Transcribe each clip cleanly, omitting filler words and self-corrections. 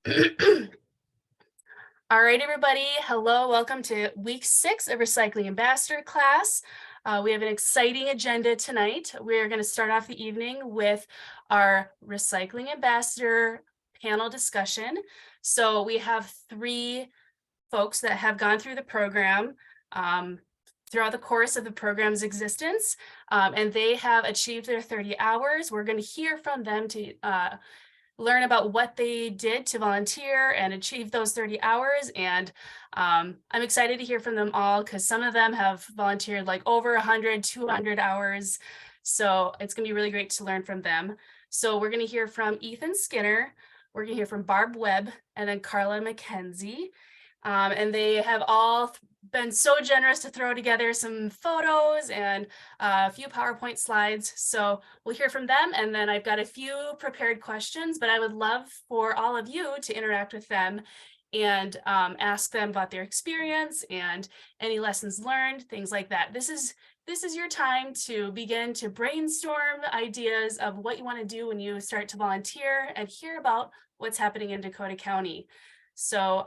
All right, everybody. Hello, welcome to week 6 of Recycling Ambassador class. We have an exciting agenda tonight. We're going to start off the evening with our Recycling Ambassador panel discussion. So we have 3 folks that have gone through the program throughout the course of the program's existence, and they have achieved their 30 hours. We're going to hear from them to learn about what they did to volunteer and achieve those 30 hours. And I'm excited to hear from them all because some of them have volunteered like over 100, 200 hours. So it's going to be really great to learn from them. So we're going to hear from Ethan Skinner, we're going to hear from Barb Webb, and then Carla McKenzie. And they have all been so generous to throw together some photos and a few PowerPoint slides. So we'll hear from them. And then I've got a few prepared questions, but I would love for all of you to interact with them and ask them about their experience and any lessons learned, things like that. This is your time to begin to brainstorm ideas of what you want to do when you start to volunteer and hear about what's happening in Dakota County. So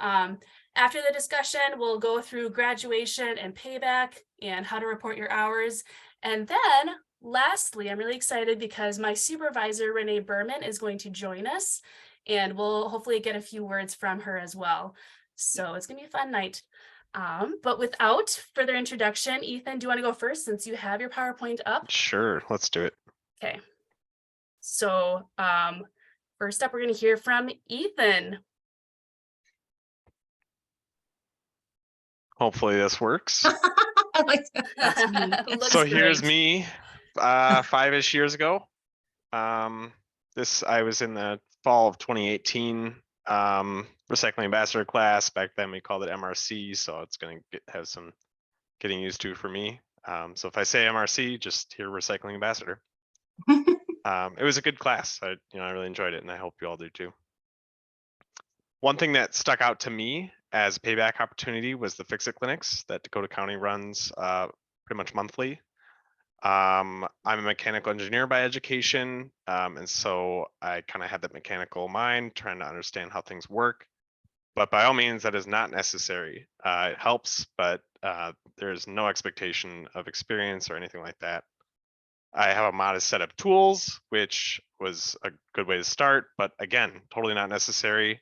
after the discussion, we'll go through graduation and payback and how to report your hours. And then lastly, I'm really excited because my supervisor, Renee Berman, is going to join us, and we'll hopefully get a few words from her as well. So it's going to be a fun night. But without further introduction, Ethan, do you want to go first since you have your PowerPoint up? Sure, let's do it. Okay. So first up, we're going to hear from Ethan. Hopefully this works. I like that. That's me. So Looks here's great. me 5-ish years ago. I was in the fall of 2018 recycling ambassador class. Back then we called it MRC, so it's going to have some getting used to for me. So if I say MRC, just hear recycling ambassador. It was a good class. I really enjoyed it, and I hope you all do too. One thing that stuck out to me as a payback opportunity was the Fix It clinics that Dakota County runs pretty much monthly. I'm a mechanical engineer by education, and so I kind of had that mechanical mind, trying to understand how things work. But by all means, that is not necessary. It helps, but there's no expectation of experience or anything like that. I have a modest set of tools, which was a good way to start, but again, totally not necessary.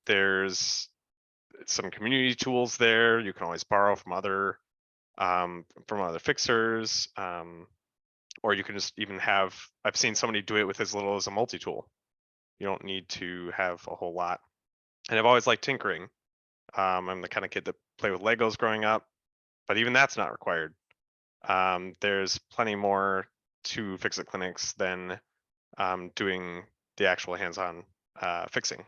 There's some community tools there. You can always borrow from other fixers, or you can just even have, I've seen somebody do it with as little as a multi-tool. You don't need to have a whole lot. And I've always liked tinkering. I'm the kind of kid that played with Legos growing up, but even that's not required. There's plenty more to Fix It clinics than doing the actual hands-on fixing.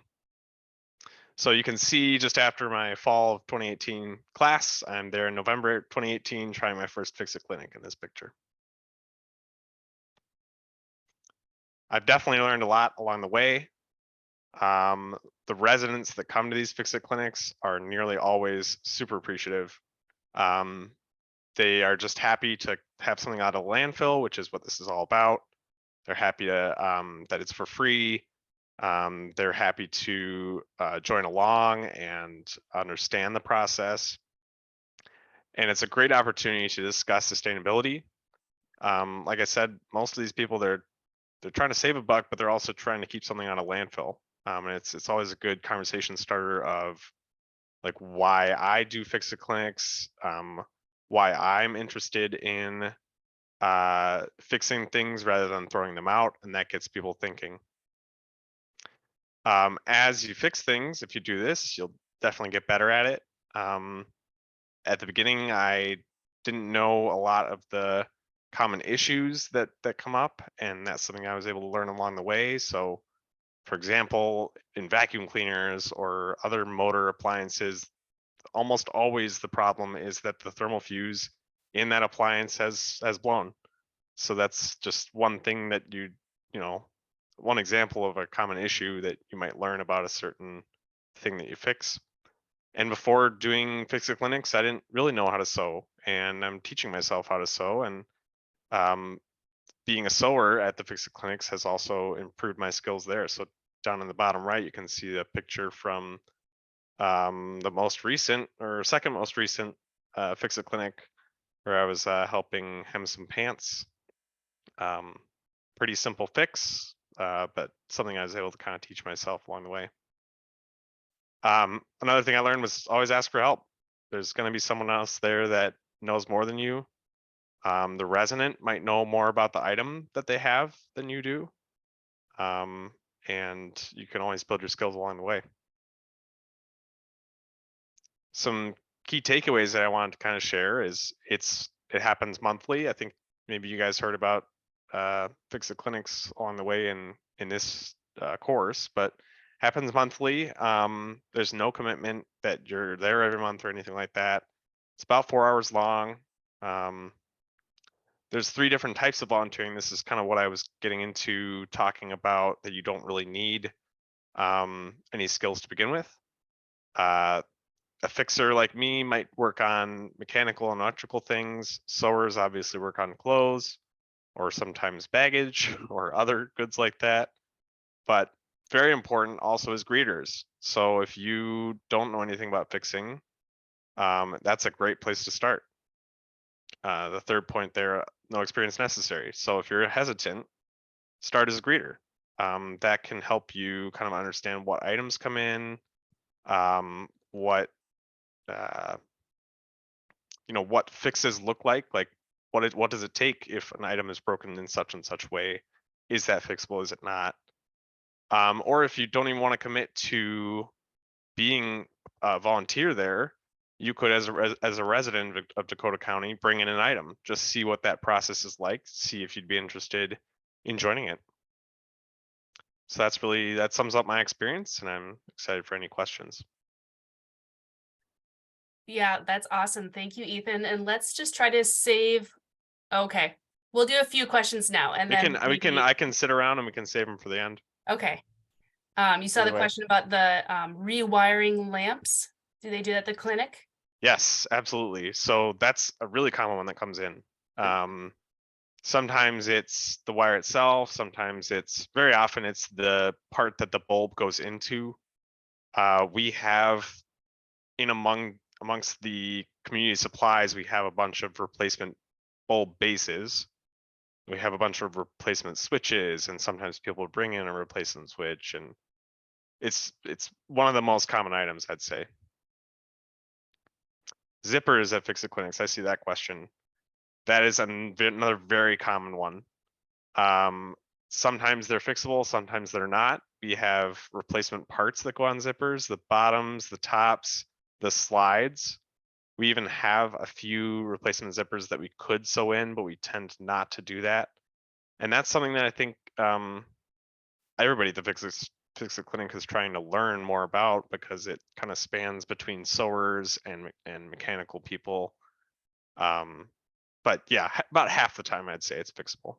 So you can see just after my fall of 2018 class, I'm there in November 2018 trying my first Fix It clinic in this picture. I've definitely learned a lot along the way. The residents that come to these Fix It clinics are nearly always super appreciative. They are just happy to have something out of landfill, which is what this is all about. They're happy to that it's for free. They're happy to join along and understand the process. And it's a great opportunity to discuss sustainability. Like I said, most of these people, they're trying to save a buck, but they're also trying to keep something out of landfill. And it's always a good conversation starter of like why I do Fix It clinics, why I'm interested in fixing things rather than throwing them out, and that gets people thinking. As you fix things, if you do this, you'll definitely get better at it. At the beginning, I didn't know a lot of the common issues that come up, and that's something I was able to learn along the way. So, for example, in vacuum cleaners or other motor appliances, almost always the problem is that the thermal fuse in that appliance has blown. So that's just one thing that one example of a common issue that you might learn about a certain thing that you fix. And before doing Fix It clinics, I didn't really know how to sew, and I'm teaching myself how to sew. And being a sewer at the Fix It clinics has also improved my skills there. So down in the bottom right, you can see the picture from the most recent or second most recent Fix It clinic where I was helping hem some pants. Pretty simple fix, but something I was able to kind of teach myself along the way. Another thing I learned was always ask for help. There's going to be someone else there that knows more than you. The resident might know more about the item that they have than you do. And you can always build your skills along the way. Some key takeaways that I wanted to kind of share is it happens monthly. I think maybe you guys heard about Fix It clinics along the way in this course, but happens monthly. There's no commitment that you're there every month or anything like that. It's about 4 hours long. There's 3 different types of volunteering. This is kind of what I was getting into talking about, that you don't really need any skills to begin with. A fixer like me might work on mechanical and electrical things. Sewers obviously work on clothes or sometimes baggage or other goods like that. But very important also is greeters. So if you don't know anything about fixing, that's a great place to start. The third point there, no experience necessary. So if you're hesitant, start as a greeter. That can help you kind of understand what items come in, what what fixes look like what does it take if an item is broken in such and such way? Is that fixable? Is it not? Or if you don't even want to commit to being a volunteer there, you could, as a resident of Dakota County, bring in an item, just see what that process is like, see if you'd be interested in joining it. So that sums up my experience, and I'm excited for any questions. Yeah, that's awesome. Thank you, Ethan. And let's just try to save. Okay, we'll do a few questions now, and then I can sit around and we can save them for the end. Okay. You saw Either the way. question about the rewiring lamps. Do they do that at the clinic? Yes, absolutely. So that's a really common one that comes in. Sometimes it's the wire itself. Sometimes very often it's the part that the bulb goes into. We have amongst the community supplies, we have a bunch of replacement bulb bases. We have a bunch of replacement switches, and sometimes people bring in a replacement switch, and it's one of the most common items, I'd say. Zippers at Fix It clinics, I see that question. That is another very common one. Sometimes they're fixable, sometimes they're not. We have replacement parts that go on zippers, the bottoms, the tops, the slides. We even have a few replacement zippers that we could sew in, but we tend not to do that. And that's something that I think everybody at the Fix It clinic is trying to learn more about, because it kind of spans between sewers and mechanical people. But yeah, about half the time I'd say it's fixable.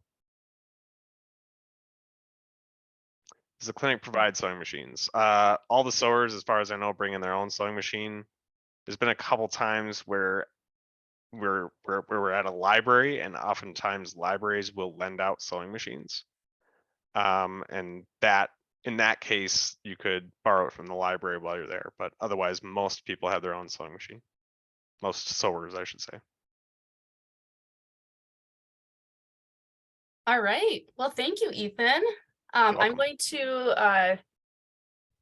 Does the clinic provide sewing machines? All the sewers, as far as I know, bring in their own sewing machine. There's been a couple times where we're at a library, and oftentimes libraries will lend out sewing machines. And that in that case, you could borrow it from the library while you're there. But otherwise, most people have their own sewing machine. Most sewers, I should say. All right. Well, thank you, Ethan. I'm going to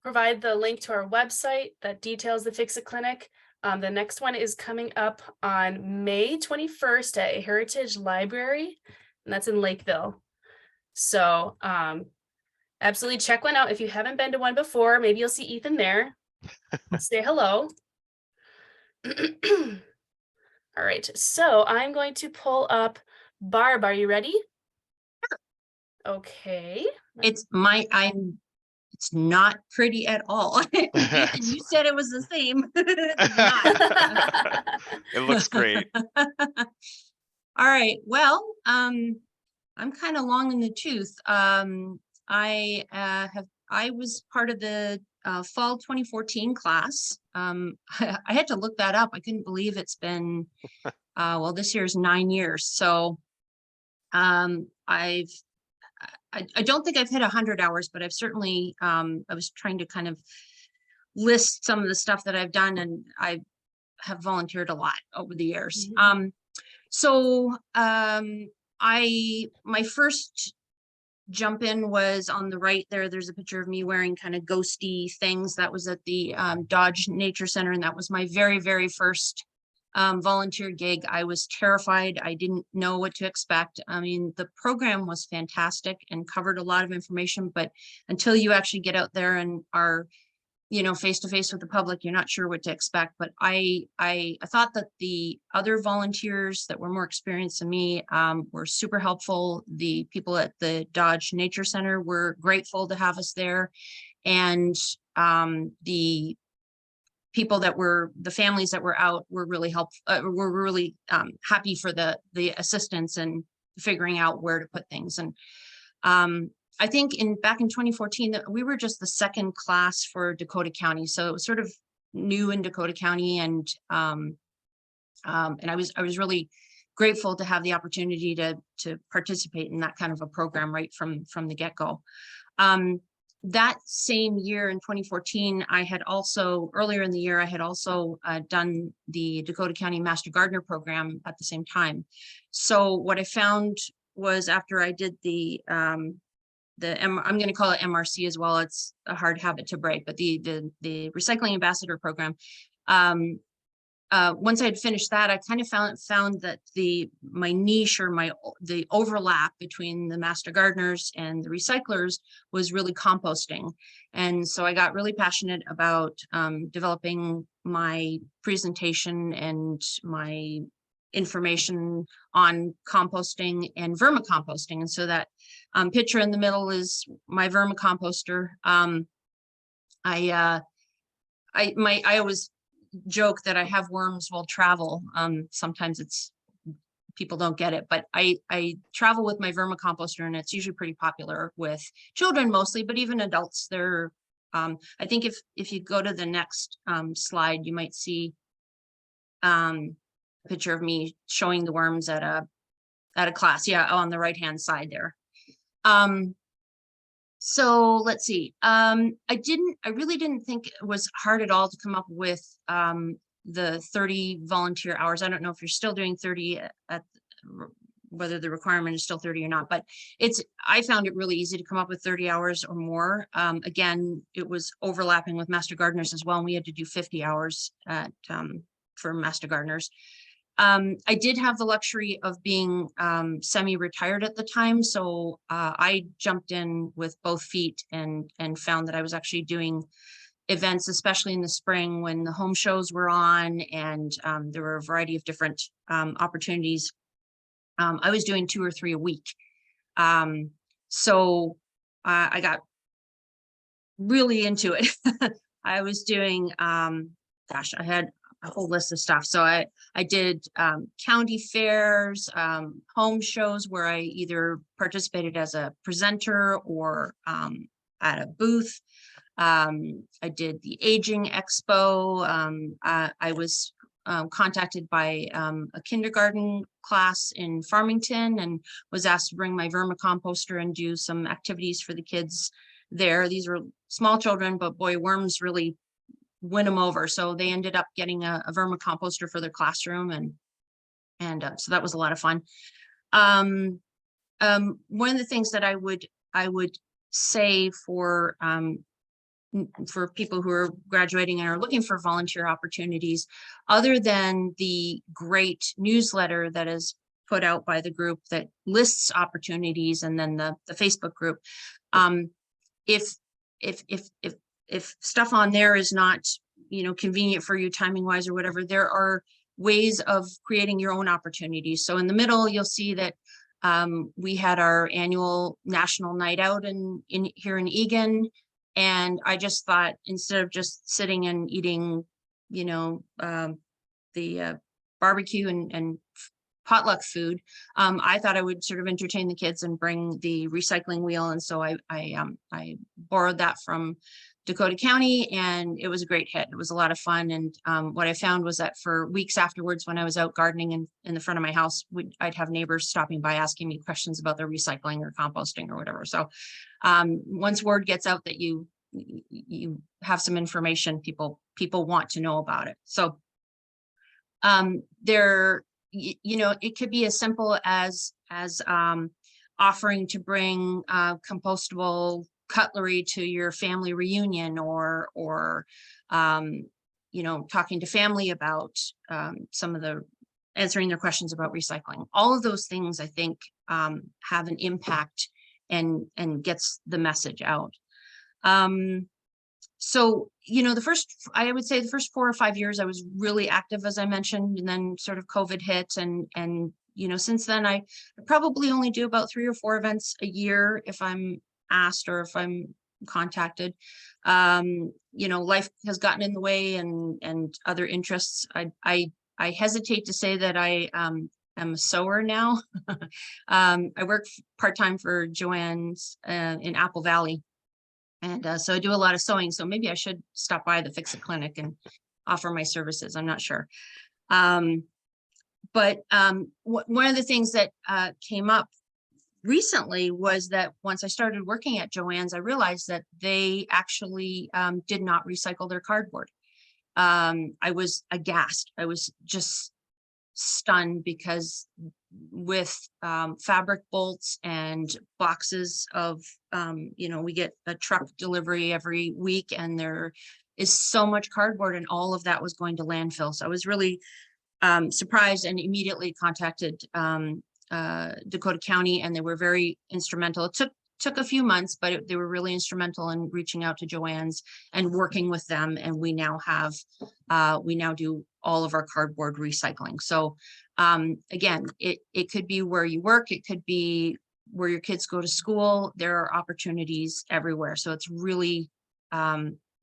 provide the link to our website that details the Fix It clinic. The next one is coming up on May 21st at Heritage Library, and that's in Lakeville. So absolutely check one out. If you haven't been to one before, maybe you'll see Ethan there. Say hello. All right, so I'm going to pull up Barb. Are you ready? Okay. It's not pretty at all. Ethan, you said it was the same. It's not. It looks great. All right. Well, I'm kind of long in the tooth. I was part of the fall 2014 class. I had to look that up. I couldn't believe it's been well, this year's 9 years. So I don't think I've hit 100 hours, but I've certainly, I was trying to kind of list some of the stuff that I've done, and I have volunteered a lot over the years. Mhm. My first jump in was on the right there. There's a picture of me wearing kind of ghosty things. That was at the Dodge Nature Center, and that was my very, very first volunteer gig. I was terrified. I didn't know what to expect. I mean, the program was fantastic and covered a lot of information, but until you actually get out there and are, you know, face to face with the public, you're not sure what to expect. But I thought that the other volunteers that were more experienced than me were super helpful. The people at the Dodge Nature Center were grateful to have us there, and the people that were, the families that were out were really helpful, were really happy for the assistance and figuring out where to put things. And I think back in 2014 that we were just the second class for Dakota County, so it was sort of new in Dakota County, and I was really grateful to have the opportunity to participate in that kind of a program right from the get-go. That same year in 2014, I had also, earlier in the year, I had also done the Dakota County Master Gardener program at the same time. So what I found was, after I did I'm going to call it MRC as well. It's a hard habit to break, but the Recycling Ambassador program, once I had finished that, I kind of found that my niche, or the overlap between the master gardeners and the recyclers was really composting. And so I got really passionate about developing my presentation and my information on composting and vermicomposting. And so that picture in the middle is my vermicomposter. I always joke that I have worms will travel. Sometimes people don't get it, but I travel with my vermicomposter, and it's usually pretty popular with children mostly, but even adults. I think if you go to the next slide, you might see a picture of me showing the worms at a class. Yeah, on the right hand side there. So let's see. I really didn't think it was hard at all to come up with the 30 volunteer hours. I don't know if you're still doing 30 whether the requirement is still 30 or not, but I found it really easy to come up with 30 hours or more. Again, it was overlapping with master gardeners as well, and we had to do 50 hours for master gardeners. I did have the luxury of being semi-retired at the time, so I jumped in with both feet and found that I was actually doing events, especially in the spring when the home shows were on, and there were a variety of different opportunities. I was doing 2 or 3 a week. So I got really into it. I was doing, gosh, I had a whole list of stuff. So I did county fairs, home shows where I either participated as a presenter or at a booth. I did the Aging Expo. I was contacted by a kindergarten class in Farmington and was asked to bring my vermicomposter and do some activities for the kids there. These were small children, but boy, worms really win them over. So they ended up getting a vermicomposter for their classroom, and so that was a lot of fun. One of the things that I would say for people who are graduating and are looking for volunteer opportunities, other than the great newsletter that is put out by the group that lists opportunities, and then the Facebook group, if stuff on there is not, convenient for you timing wise or whatever, there are ways of creating your own opportunities. So in the middle, you'll see that we had our annual national night out here in Egan. And I just thought, instead of just sitting and eating, the barbecue and potluck food, I thought I would sort of entertain the kids and bring the recycling wheel. And so I borrowed that from Dakota County, and it was a great hit. It was a lot of fun. And what I found was that for weeks afterwards, when I was out gardening in the front of my house, I'd have neighbors stopping by asking me questions about their recycling or composting or whatever. So once word gets out that you have some information, people want to know about it. So it could be as simple as offering to bring compostable cutlery to your family reunion, or talking to family about some of the answering their questions about recycling. All of those things, I think, have an impact and gets the message out. So, I would say the first 4 or 5 years I was really active, as I mentioned, and then sort of COVID hit. And since then I probably only do about 3 or 4 events a year if I'm asked or if I'm contacted. Life has gotten in the way and other interests. I hesitate to say that I am a sewer now. I work part-time for Joanne's in Apple Valley. And so I do a lot of sewing. So maybe I should stop by the Fix It Clinic and offer my services. I'm not sure. But one of the things that came up recently was that once I started working at Joanne's, I realized that they actually did not recycle their cardboard. I was aghast. I was just stunned because with fabric bolts and boxes of we get a truck delivery every week, and there is so much cardboard, and all of that was going to landfill. So I was really surprised and immediately contacted Dakota County, and they were very instrumental. It took a few months, but they were really instrumental in reaching out to Joanne's and working with them. And we now do all of our cardboard recycling. So again, it could be where you work, it could be where your kids go to school. There are opportunities everywhere. So it's really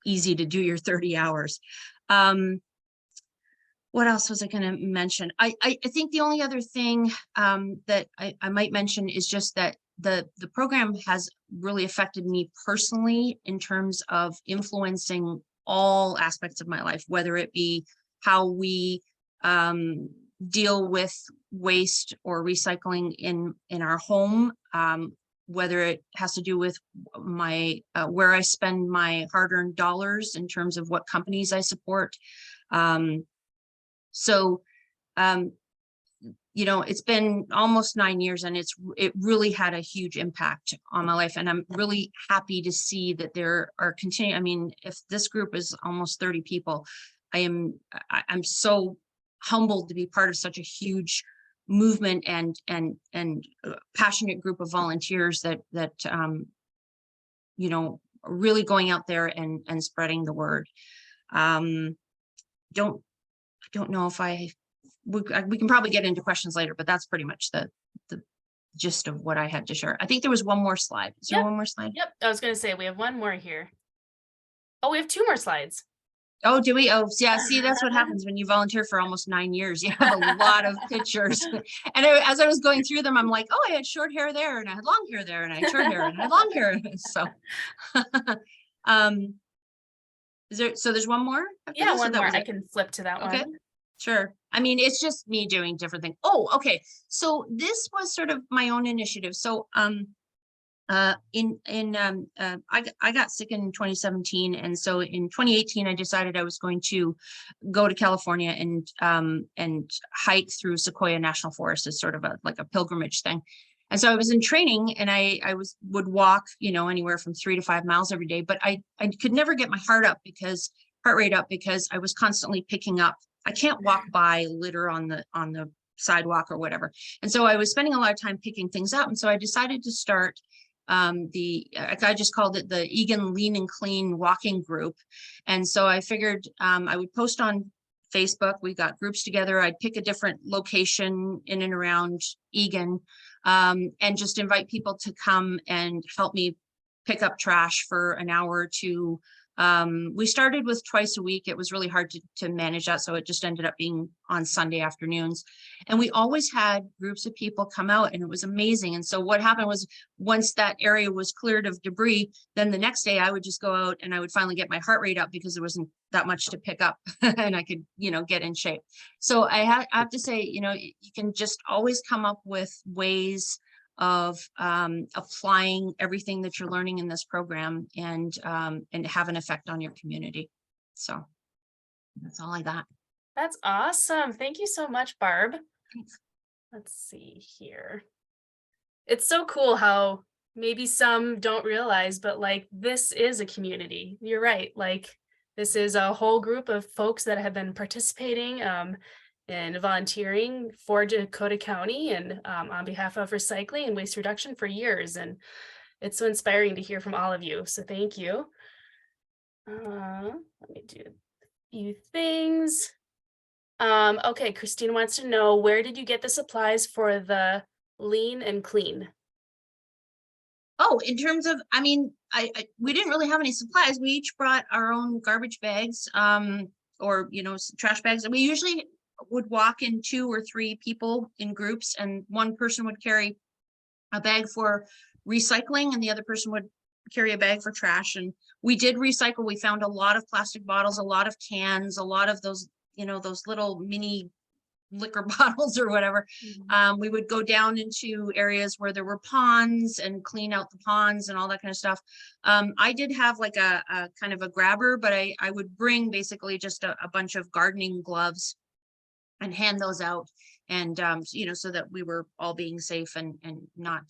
easy to do your 30 hours. What else was I going to mention? I think the only other thing that I might mention is just that the program has really affected me personally in terms of influencing all aspects of my life, whether it be how we deal with waste or recycling in our home, whether it has to do with my where I spend my hard-earned dollars in terms of what companies I support. It's been almost 9 years, and it really had a huge impact on my life. And I'm really happy to see that there are continuing. I mean, if this group is almost 30 people, I'm so humbled to be part of such a huge movement and passionate group of volunteers that really going out there and spreading the word. I don't know if we can probably get into questions later, but that's pretty much the gist of what I had to share. I think there was one more slide. Is there one more slide? Yep. I was going to say we have one more here. Oh, we have 2 more slides. Oh, do we? Oh, yeah. See, that's what happens when you volunteer for almost 9 years. You have a lot of pictures. And as I was going through them, I'm like, oh, I had short hair there, and I had long hair there, and I had short hair, and I had long hair. So, there's one more? Yeah, one more. I can flip to that one. Okay, sure. I mean, it's just me doing different things. Oh, okay. So this was sort of my own initiative. So, I got sick in 2017, and so in 2018 I decided I was going to go to California and hike through Sequoia National Forest as sort of like a pilgrimage thing. And so I was in training, and I would walk anywhere from 3 to 5 miles every day, but I could never get my heart rate up because I was constantly picking up. I can't walk by litter on the sidewalk or whatever, and so I was spending a lot of time picking things up. And so I decided to start I just called it the Egan Lean and Clean Walking Group. And so I figured I would post on Facebook. We got groups together. I'd pick a different location in and around Egan, and just invite people to come and help me pick up trash for an hour or two We started with twice a week. It was really hard to manage that, so it just ended up being on Sunday afternoons. And we always had groups of people come out, and it was amazing. And so what happened was, once that area was cleared of debris, then the next day I would just go out and I would finally get my heart rate up because there wasn't that much to pick up and I could, get in shape. So I have to say, you can just always come up with ways of applying everything that you're learning in this program and have an effect on your community. So that's all I got. That's awesome. Thank you so much, Barb. Thanks. Let's see here. It's so cool how maybe some don't realize, but like this is a community. You're right. Like this is a whole group of folks that have been participating and volunteering for Dakota County and on behalf of recycling and waste reduction for years. And it's so inspiring to hear from all of you. So thank you. Let me do a few things. Okay, Christine wants to know, where did you get the supplies for the lean and clean? Oh, in terms of, we didn't really have any supplies. We each brought our own garbage bags, or, trash bags. And we usually would walk in 2 or 3 people in groups, and one person would carry a bag for recycling and the other person would carry a bag for trash. And we did recycle. We found a lot of plastic bottles, a lot of cans, a lot of those, those little mini liquor bottles or whatever. We would go down into areas where there were ponds and clean out the ponds and all that kind of stuff. I did have like a kind of a grabber, but I would bring basically just a bunch of gardening gloves and hand those out, and so that we were all being safe and not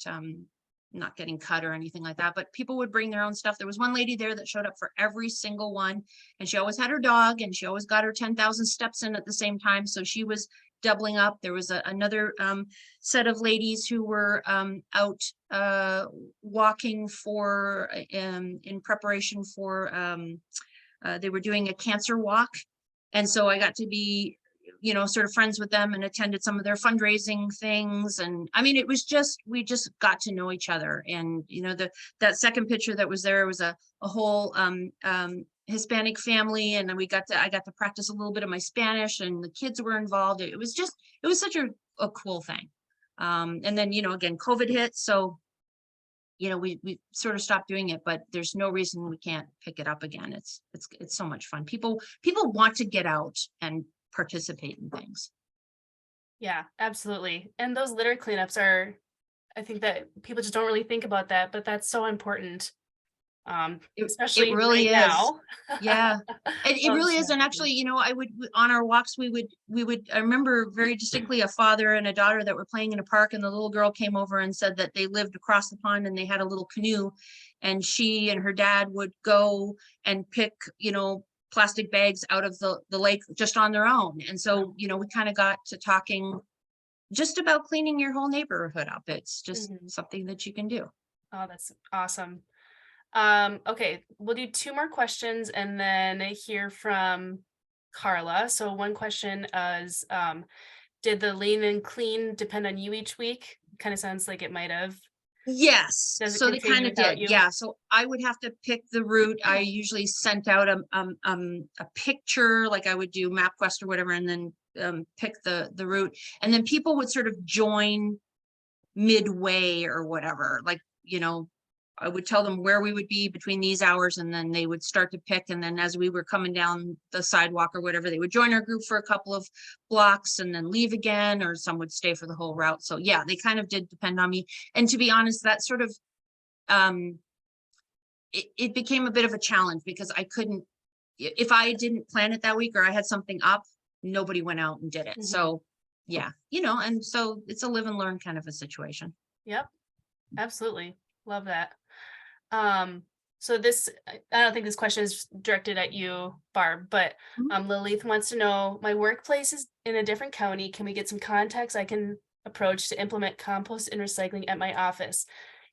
getting cut or anything like that. But people would bring their own stuff. There was one lady there that showed up for every single one, and she always had her dog, and she always got her 10,000 steps in at the same time. So she was doubling up. There was another set of ladies who were out walking for in preparation for they were doing a cancer walk, and so I got to be sort of friends with them and attended some of their fundraising things. And I mean, it was just, we just got to know each other. And that second picture that was there was a whole Hispanic family, and then I got to practice a little bit of my Spanish, and the kids were involved. It was such a cool thing. And then again, COVID hit, so we sort of stopped doing it, but there's no reason we can't pick it up again. It's so much fun. People want to get out and participate in things. Yeah, absolutely. And those litter cleanups are, I think that people just don't really think about that, but that's so important. Especially it really right is now. Yeah, it really is. And actually, I would, on our walks, we would I remember very distinctly a father and a daughter that were playing in a park, and the little girl came over and said that they lived across the pond and they had a little canoe, and she and her dad would go and pick plastic bags out of the lake just on their own. And so we kind of got to talking just about cleaning your whole neighborhood up. It's just something that you can do. Oh, that's awesome. Okay, we'll do 2 more questions and then hear from Carla. So one question is, did the lean and clean depend on you each week? Kind of sounds like it might have. Yes, so they kind of did. You? Yeah, so I would have to pick the route. I usually sent out a picture, like I would do MapQuest or whatever, and then pick the route, and then people would sort of join midway or whatever. Like I would tell them where we would be between these hours, and then they would start to pick. And then as we were coming down the sidewalk or whatever, they would join our group for a couple of blocks and then leave again, or some would stay for the whole route. So yeah, they kind of did depend on me. And to be honest, that sort of, it became a bit of a challenge, because I couldn't, if I didn't plan it that week or I had something up, nobody went out and did it. So yeah, and so it's a live and learn kind of a situation. Yep, absolutely. Love that. So this, I don't think this question is directed at you, Barb, but Lilith wants to know, my workplace is in a different county. Can we get some contacts I can approach to implement compost and recycling at my office?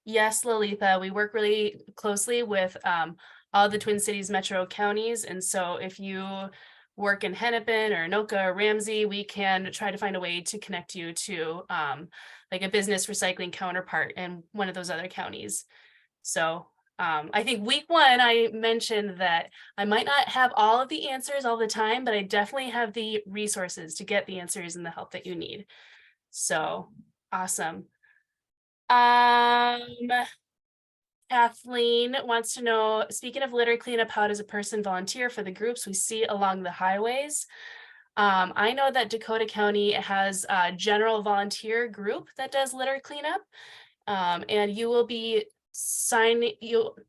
Yes, Lalitha, we work really closely with all the Twin Cities metro counties. And so if you work in Hennepin or Anoka or Ramsey, we can try to find a way to connect you to like a business recycling counterpart in one of those other counties. So I think week one, I mentioned that I might not have all of the answers all the time, but I definitely have the resources to get the answers and the help that you need. So awesome. Kathleen wants to know, speaking of litter cleanup, how does a person volunteer for the groups we see along the highways? I know that Dakota County has a general volunteer group that does litter cleanup. And you will be signing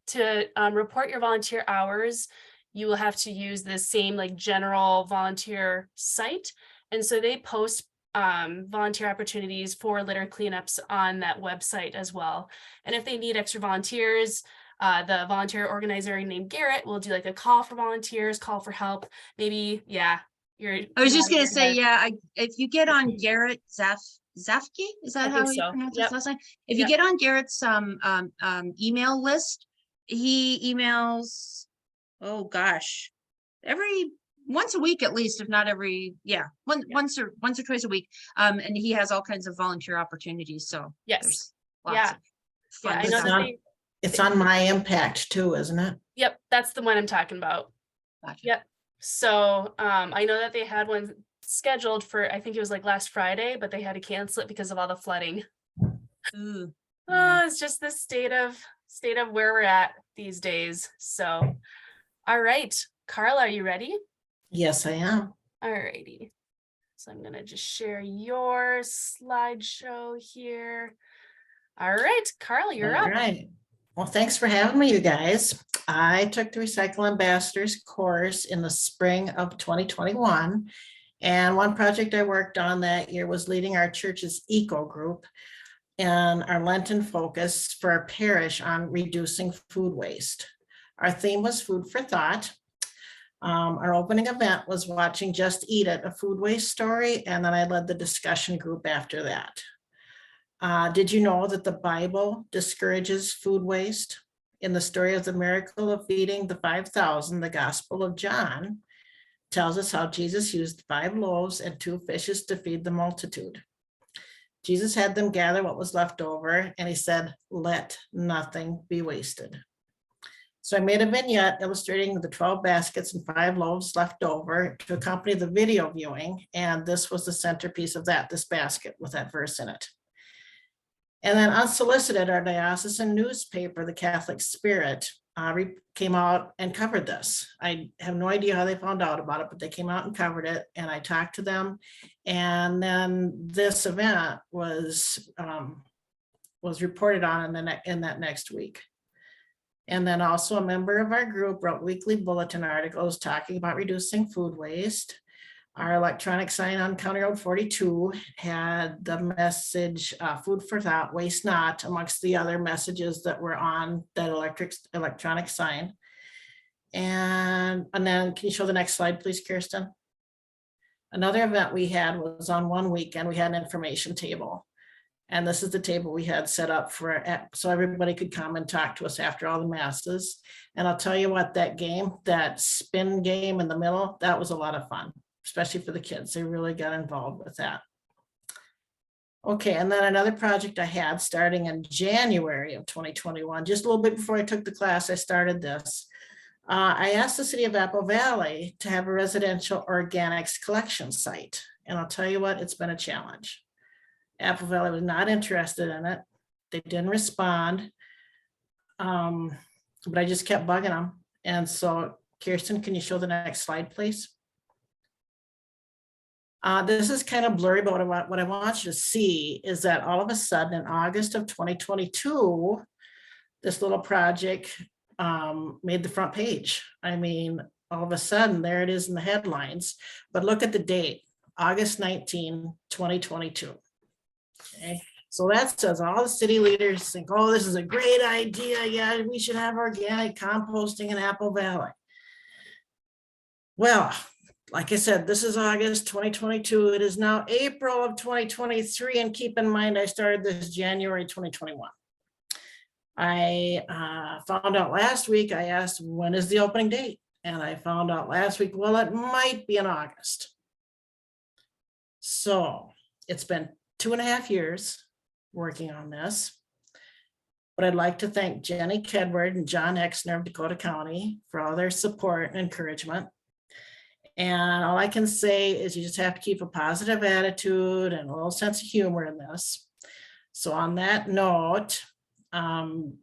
to report your volunteer hours. You will have to use the same like general volunteer site. And so they post volunteer opportunities for litter cleanups on that website as well. And if they need extra volunteers, the volunteer organizer named Garrett will do like a call for volunteers, call for help. Maybe, yeah, I was just nodding gonna your say, head. yeah, if you get on Garrett Zafke, is I that think how you so. pronounce Yep. his last name? If you Yep. get on Garrett's email list, he emails, oh gosh, once a week at least, if not every, once or twice a week. And he has all kinds of volunteer opportunities, so Yes. there's lots Yeah. of Yeah, fun I know stuff. that It's on My Impact too, isn't it? Yep, that's the one I'm talking about. Gotcha. Yep. So I know that they had one scheduled for, I think it was like last Friday, but they had to cancel it because of all the flooding. Ooh, Oh, it's just the state of where we're at these days. So, all right, Carla, are you ready? Yes, I am. All righty. So I'm gonna just share your slideshow here. All right, Carla, you're All up. right. Well, thanks for having me, you guys. I took the Recycle Ambassadors course in the spring of 2021. And one project I worked on that year was leading our church's eco group and our Lenten focus for our parish on reducing food waste. Our theme was food for thought. Our opening event was watching Just Eat It, a food waste story, and then I led the discussion group after that. Did you know that the Bible discourages food waste? In the story of the miracle of feeding the 5,000, the Gospel of John tells us how Jesus used 5 loaves and 2 fishes to feed the multitude. Jesus had them gather what was left over, and he said, "Let nothing be wasted." So I made a vignette illustrating the 12 baskets and 5 loaves left over to accompany the video viewing, and this was the centerpiece of that, this basket with that verse in it. And then unsolicited, our diocesan newspaper, the Catholic Spirit, came out and covered this. I have no idea how they found out about it, but they came out and covered it, and I talked to them. And then this event was reported on in that next week. And then also a member of our group wrote weekly bulletin articles talking about reducing food waste. Our electronic sign on County Road 42 had the message, food for thought, waste not, amongst the other messages that were on that electronic sign. And then can you show the next slide, please, Kirsten? Another event we had was on one weekend, we had an information table. And this is the table we had set up so everybody could come and talk to us after all the masses. And I'll tell you what, that game, that spin game in the middle, that was a lot of fun, especially for the kids. They really got involved with that. Okay, and then another project I had starting in January of 2021, just a little bit before I took the class, I started this. I asked the city of Apple Valley to have a residential organics collection site. And I'll tell you what, it's been a challenge. Apple Valley was not interested in it. They didn't respond. But I just kept bugging them. And so Kirsten, can you show the next slide, please? This is kind of blurry, but what I want you to see is that all of a sudden in August of 2022, this little project made the front page. I mean, all of a sudden there it is in the headlines, but look at the date, August 19, 2022. Okay, so that says all the city leaders think, oh, this is a great idea. Yeah, we should have organic composting in Apple Valley. Well, like I said, this is August 2022. It is now April of 2023. And keep in mind, I started this January 2021. I found out last week, I asked, when is the opening date? And I found out last week, well, it might be in August. So it's been 2.5 years working on this. But I'd like to thank Jenny Kedward and John Exner of Dakota County for all their support and encouragement. And all I can say is you just have to keep a positive attitude and a little sense of humor in this. So on that note, Kirsten,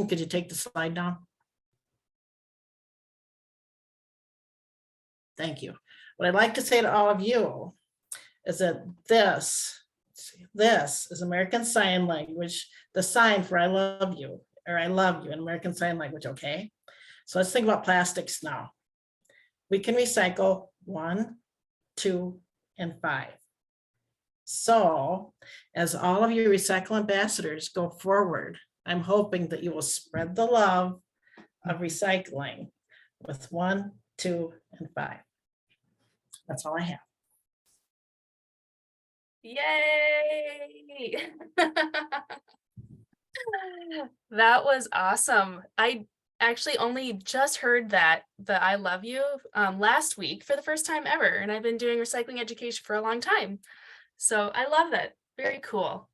could you take the slide down? Thank you. What I'd like to say to all of you is that this is American Sign Language, the sign for I love you, or I love you in American Sign Language, okay? So let's think about plastics now. We can recycle 1, 2, and 5. So as all of you recycle ambassadors go forward, I'm hoping that you will spread the love of recycling with 1, 2, and 5. That's all I have. Yay! That was awesome. I actually only just heard that the I love you last week for the first time ever, and I've been doing recycling education for a long time. So I love that. Very cool.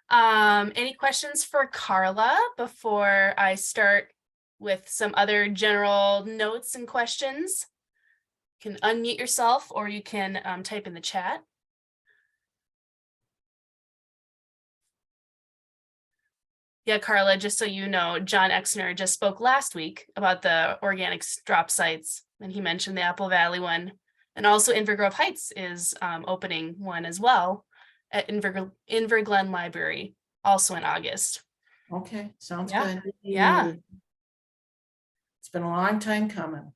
Any questions for Carla before I start with some other general notes and questions? You can unmute yourself or you can type in the chat. Yeah, Carla, just so you know, John Exner just spoke last week about the organic drop sites, and he mentioned the Apple Valley one. And also Inver Grove Heights is opening one as well at Inver Glen Library, also in August. Okay, sounds Yeah. good. Yeah. It's been a long time coming.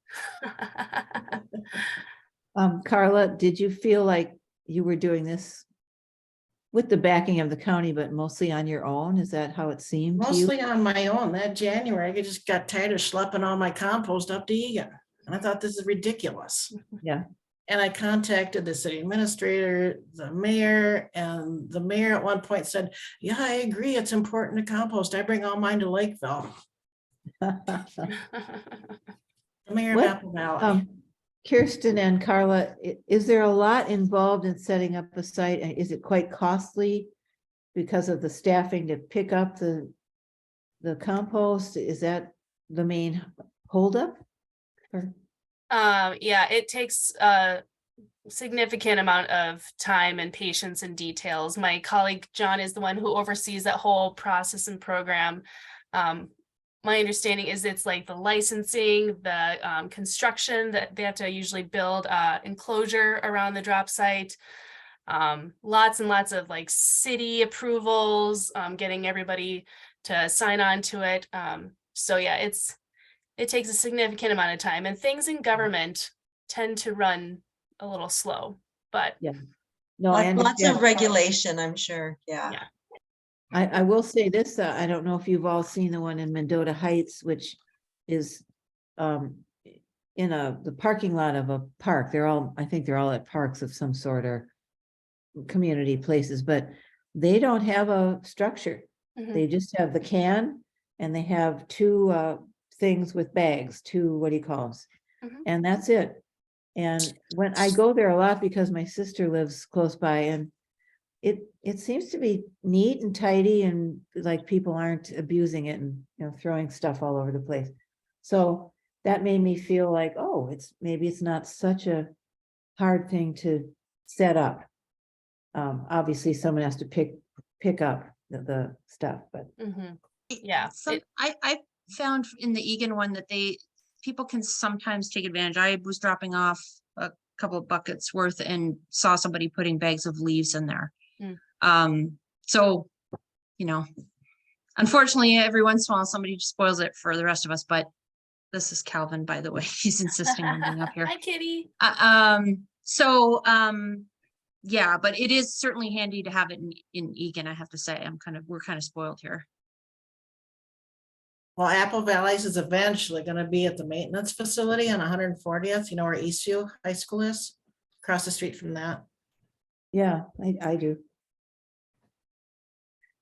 Carla, did you feel like you were doing this with the backing of the county, but mostly on your own? Is that how it seemed to you? Mostly on my own. That January, I just got tired of schlepping all my compost up to Egan. And I thought this is ridiculous. Yeah. And I contacted the city administrator, the mayor, and the mayor at one point said, yeah, I agree. It's important to compost. I bring all mine to Lakeville. The mayor of What, Apple Valley. Kirsten and Carla, is there a lot involved in setting up a site? Is it quite costly because of the staffing to pick up the compost? Is that the main holdup? Or- Yeah, it takes a significant amount of time and patience and details. My colleague John is the one who oversees that whole process and program. My understanding is it's like the licensing, the construction that they have to usually build enclosure around the drop site. Lots and lots of like city approvals, getting everybody to sign on to it. So yeah, it takes a significant amount of time, and things in government tend to run a little slow, but Yeah. No, I Lots understand. of regulation, I'm sure. Yeah. yeah. I will say this, I don't know if you've all seen the one in Mendota Heights, which is in the parking lot of a park. I think they're all at parks of some sort or community places, but they don't have a structure. Mhm. They just have the can and they have two things with bags, what do you call them? Mhm. And that's it. And when I go there a lot because my sister lives close by, and it seems to be neat and tidy, and like people aren't abusing it and throwing stuff all over the place. So that made me feel like, oh, maybe it's not such a hard thing to set up. Obviously someone has to pick up the stuff, but Mhm. Yeah, I found in the Egan one that people can sometimes take advantage. I was dropping off a couple of buckets worth and saw somebody putting bags of leaves in there. So, unfortunately, every once in a while, somebody just spoils it for the rest of us, but this is Calvin, by the way. He's insisting on being up here. Hi, Kitty. Yeah, but it is certainly handy to have it in Egan, I have to say. We're kind of spoiled here. Well, Apple Valley's is eventually going to be at the maintenance facility on 140th, where Eastview High School is, across the street from that. yeah, I do.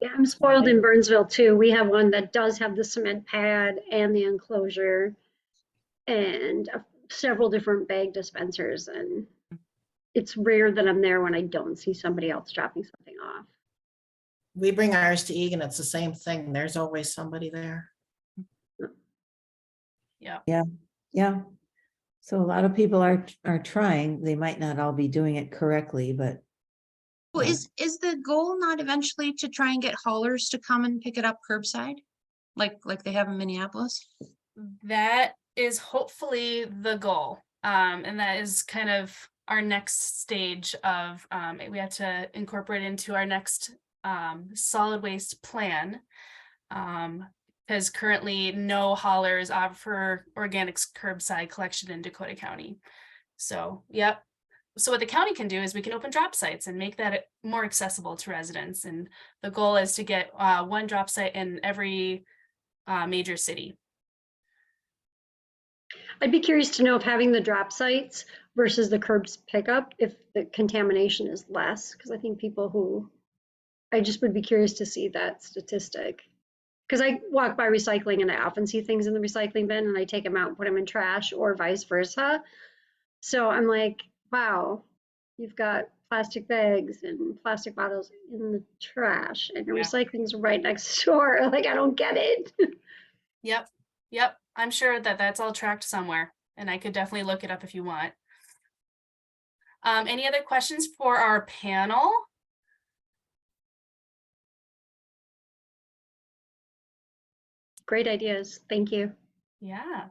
Yeah, I'm spoiled in Burnsville too. We have one that does have the cement pad and the enclosure and several different bag dispensers. And it's rare that I'm there when I don't see somebody else dropping something off. we bring ours to Egan, it's the same thing. There's always somebody there. Yeah. Yeah. So a lot of people are trying. They might not all be doing it correctly, but Well, Yeah. is the goal not eventually to try and get haulers to come and pick it up curbside? Like they have in Minneapolis? That is hopefully the goal. And that is kind of our next stage of, we have to incorporate into our next solid waste plan. Because currently no haulers offer organics curbside collection in Dakota County. So, yep. So what the county can do is we can open drop sites and make that more accessible to residents. And the goal is to get one drop site in every major city. I'd be curious to know if having the drop sites versus the curbs pickup, if the contamination is less, because I think I just would be curious to see that statistic. Because I walk by recycling and I often see things in the recycling bin and I take them out and put them in trash or vice versa. So I'm like, wow, you've got plastic bags and plastic bottles in the trash and your Yeah. recycling's right next door. Like, I don't get it. Yep. I'm sure that that's all tracked somewhere, and I could definitely look it up if you want. Any other questions for our panel? Great ideas. Thank you. Yeah.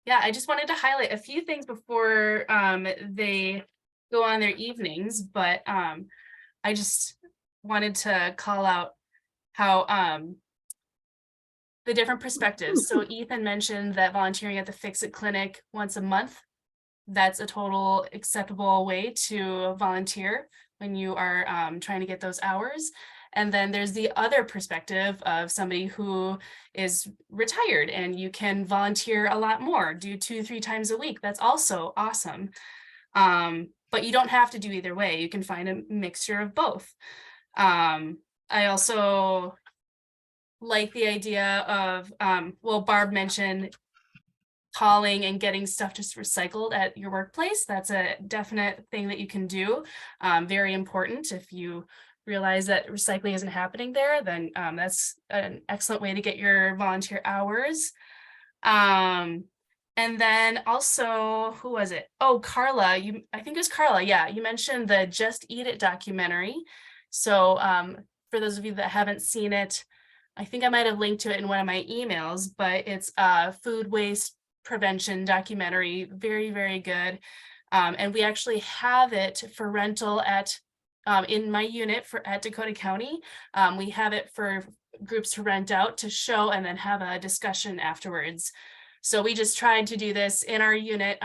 Yeah, I just wanted to highlight a few things before they go on their evenings, but I just wanted to call out how the different perspectives. So Ethan mentioned that volunteering at the Fix It Clinic once a month, that's a total acceptable way to volunteer when you are trying to get those hours. And then there's the other perspective of somebody who is retired and you can volunteer a lot more, do 2-3 times a week. That's also awesome. But you don't have to do either way. You can find a mixture of both. I also like the idea of, well, Barb mentioned calling and getting stuff just recycled at your workplace. That's a definite thing that you can do. Very important. If you realize that recycling isn't happening there, then that's an excellent way to get your volunteer hours. And then also, who was it? Oh, Carla, I think it was Carla. Yeah, you mentioned the Just Eat It documentary. So for those of you that haven't seen it, I think I might have linked to it in one of my emails, but it's a food waste prevention documentary. Very, very good. And we actually have it for rental at in my unit at Dakota County. We have it for groups to rent out to show and then have a discussion afterwards. So we just tried to do this in our unit.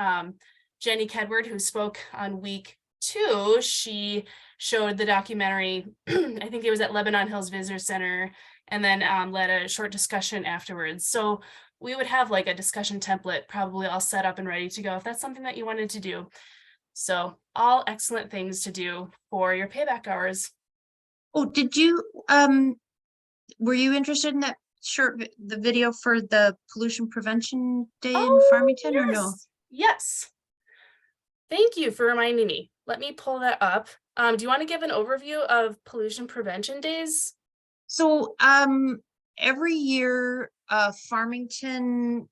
Jenny Kedward, who spoke on week 2, she showed the documentary, I think it was at Lebanon Hills Visitor Center, and then led a short discussion afterwards. So we would have like a discussion template probably all set up and ready to go if that's something that you wanted to do. So all excellent things to do for your payback hours. Oh, did you, were you interested in that the video for the pollution prevention day in Farmington or no? Yes. Thank you for reminding me. Let me pull that up. Do you want to give an overview of pollution prevention days? So every year Farmington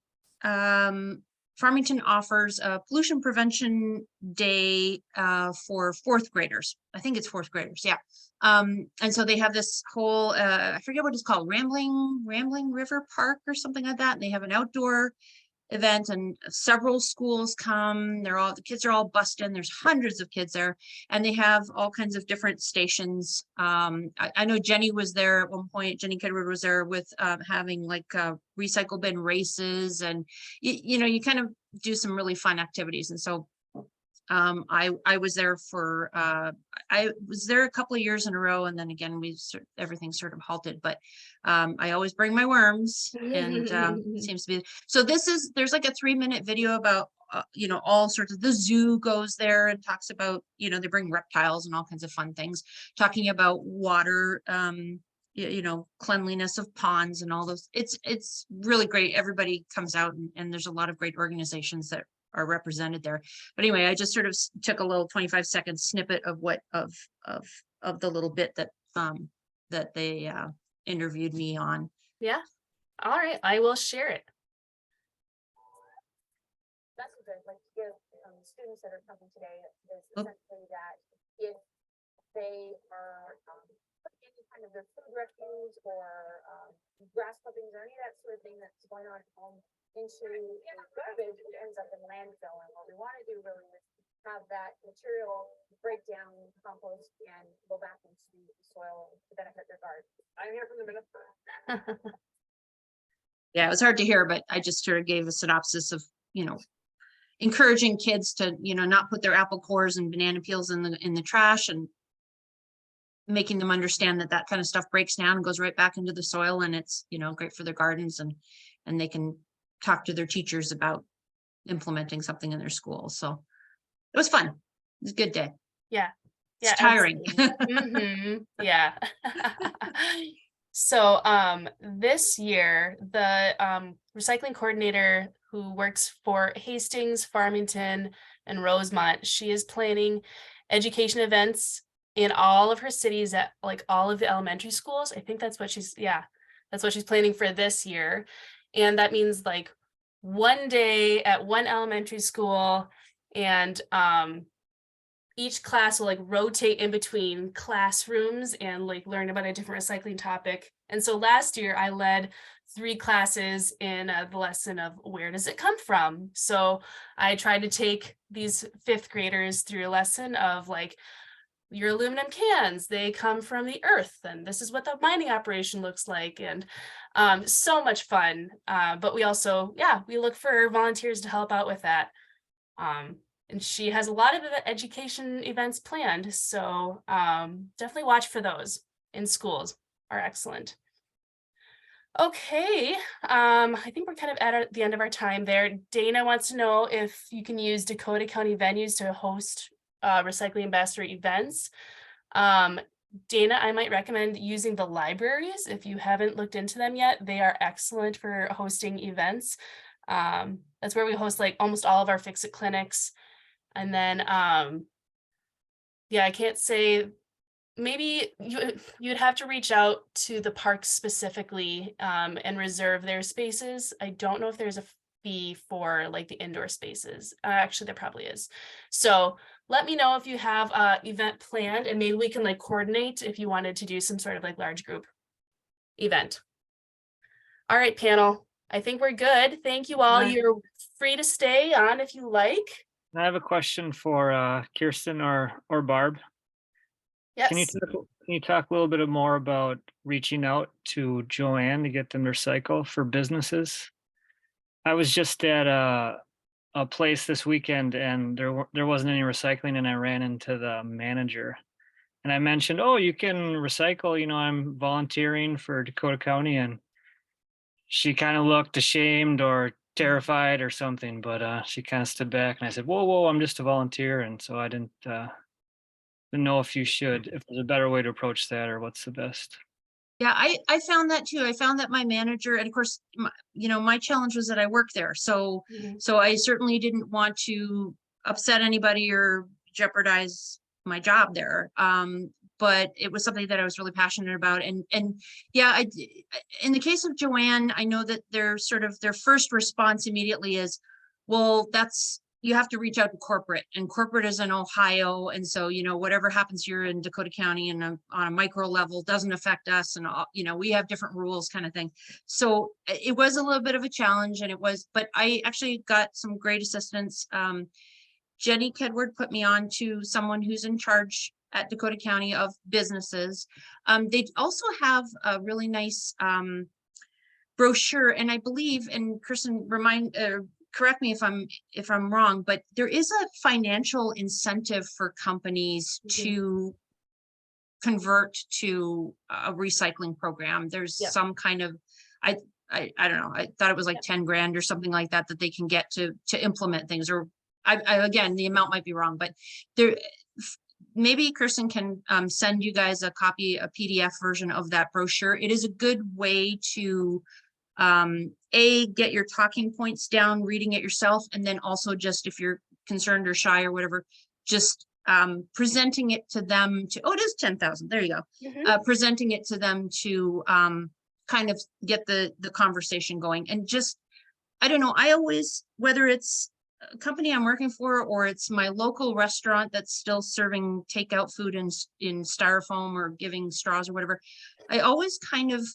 offers a pollution prevention day for 4th graders. I think it's 4th graders, yeah. And so they have this whole I forget what it's called, Rambling River Park or something like that. And they have an outdoor event and several schools come. The kids are all bussed in. There's hundreds of kids there, and they have all kinds of different stations. I know Jenny was there at one point. Jenny Kedward was there with having like recycle bin races, and you kind of do some really fun activities. And so I was there for I was there a couple of years in a row, and then again everything sort of halted, but I always bring my worms, and seems to be so. There's like a 3-minute video about all sorts of, the zoo goes there and talks about, they bring reptiles and all kinds of fun things, talking about water, cleanliness of ponds and all those. It's really great. Everybody comes out, and there's a lot of great organizations that are represented there. But anyway, I just sort of took a little 25-second snippet of the little bit that that they interviewed me on. Yeah. All right. I will share it. That's what I'd like to give students that are coming today is Oh. essentially that if they are putting any kind of their food refuse or grass clippings or any of that sort of thing that's going on at home into garbage, it ends up in landfill. And what we want to do really is have that material break down, compost, and go back into the soil to benefit their garden. I'm here from the minister. Yeah, it was hard to hear, but I just sort of gave a synopsis of, encouraging kids to, not put their apple cores and banana peels in the trash, and making them understand that that kind of stuff breaks down and goes right back into the soil, and it's, great for their gardens, and they can talk to their teachers about implementing something in their school. So it was fun. It was a good day. Yeah. It's Yeah, tiring. Mhm, yeah. So this year, the recycling coordinator who works for Hastings, Farmington, and Rosemont, she is planning education events in all of her cities at like all of the elementary schools. I think that's what she's planning for this year. And that means like one day at one elementary school, and each class will like rotate in between classrooms and like learn about a different recycling topic. And so last year I led 3 classes in the lesson of where does it come from? So I tried to take these 5th graders through a lesson of like, your aluminum cans, they come from the earth, and this is what the mining operation looks like. And so much fun. But we also, we look for volunteers to help out with that. And she has a lot of education events planned, so definitely watch for those in schools. Are excellent. Okay, I think we're kind of at the end of our time there. Dana wants to know if you can use Dakota County venues to host recycling ambassador events. Dana, I might recommend using the libraries if you haven't looked into them yet. They are excellent for hosting events. That's where we host like almost all of our Fix It clinics. And then, I can't say, maybe you'd have to reach out to the parks specifically and reserve their spaces. I don't know if there's a fee for like the indoor spaces. Actually, there probably is. So let me know if you have an event planned, and maybe we can like coordinate if you wanted to do some sort of like large group event. All right, panel, I think we're good. Thank you all. Right. You're free to stay on if you like. I have a question for Kirsten or Barb. Yes. Can you talk a little bit more about reaching out to Joanne to get them to recycle for businesses? I was just at a place this weekend, and there wasn't any recycling, and I ran into the manager, and I mentioned, "Oh, you can recycle. I'm volunteering for Dakota County," and she kind of looked ashamed or terrified or something, but she kind of stood back, and I said, whoa, I'm just a volunteer. And so I didn't know if there's a better way to approach that, or what's the best. Yeah, I found that too. I found that my manager, and of course, my challenge was that I work there. So, so I certainly didn't want to upset anybody or jeopardize my job there. But it was something that I was really passionate about. And yeah, in the case of Joanne, I know that their first response immediately is, well, you have to reach out to corporate, and corporate is in Ohio. And so, whatever happens here in Dakota County and on a micro level doesn't affect us. And, we have different rules kind of thing. So it was a little bit of a challenge, but I actually got some great assistance. Jenny Kedward put me on to someone who's in charge at Dakota County of businesses. They also have a really nice brochure, and I believe, and Kristen, correct me if I'm wrong, but there is a financial incentive for companies to convert to a recycling program. There's some kind of, I don't know, I thought it was like 10 grand or something like that they can get to implement things. Or again, the amount might be wrong, but there, maybe Kirsten can send you guys a PDF version of that brochure. It is a good way to get your talking points down, reading it yourself, and then also just if you're concerned or shy or whatever, just presenting it to them to, oh, it is 10,000. There you go. Mhm. Presenting it to them to kind of get the conversation going. And just, I don't know, I always, whether it's a company I'm working for or it's my local restaurant that's still serving takeout food in styrofoam or giving straws or whatever, I always kind of,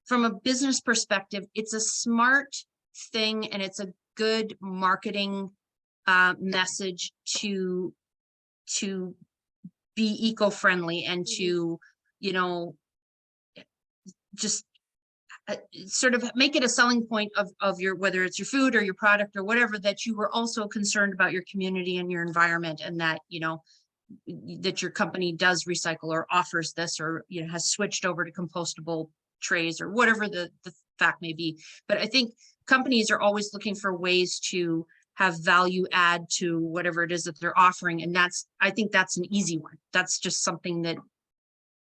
from a business perspective, it's a smart thing and it's a good marketing message to be eco-friendly and to, you know, just sort of make it a selling point of your, whether it's your food or your product or whatever, that you were also concerned about your community and your environment, and that, you know, that your company does recycle or offers this, or, you know, has switched over to compostable trays or whatever the fact may be. But I think companies are always looking for ways to have value add to whatever it is that they're offering. And that's, I think that's an easy one. That's just something that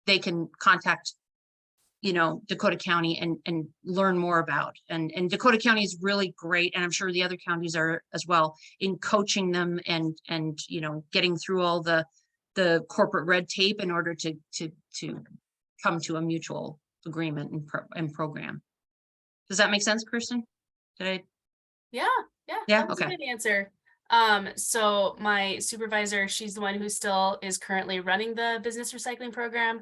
they can contact, you know, Dakota County and learn more about. And Dakota County is really great. And I'm sure the other counties are as well, in coaching them and, you know, getting through all the corporate red tape in order to come to a mutual agreement and program. Does that make sense, Kirsten? Did I? Yeah, Yeah, that was a okay. good answer. So my supervisor, she's the one who still is currently running the business recycling program.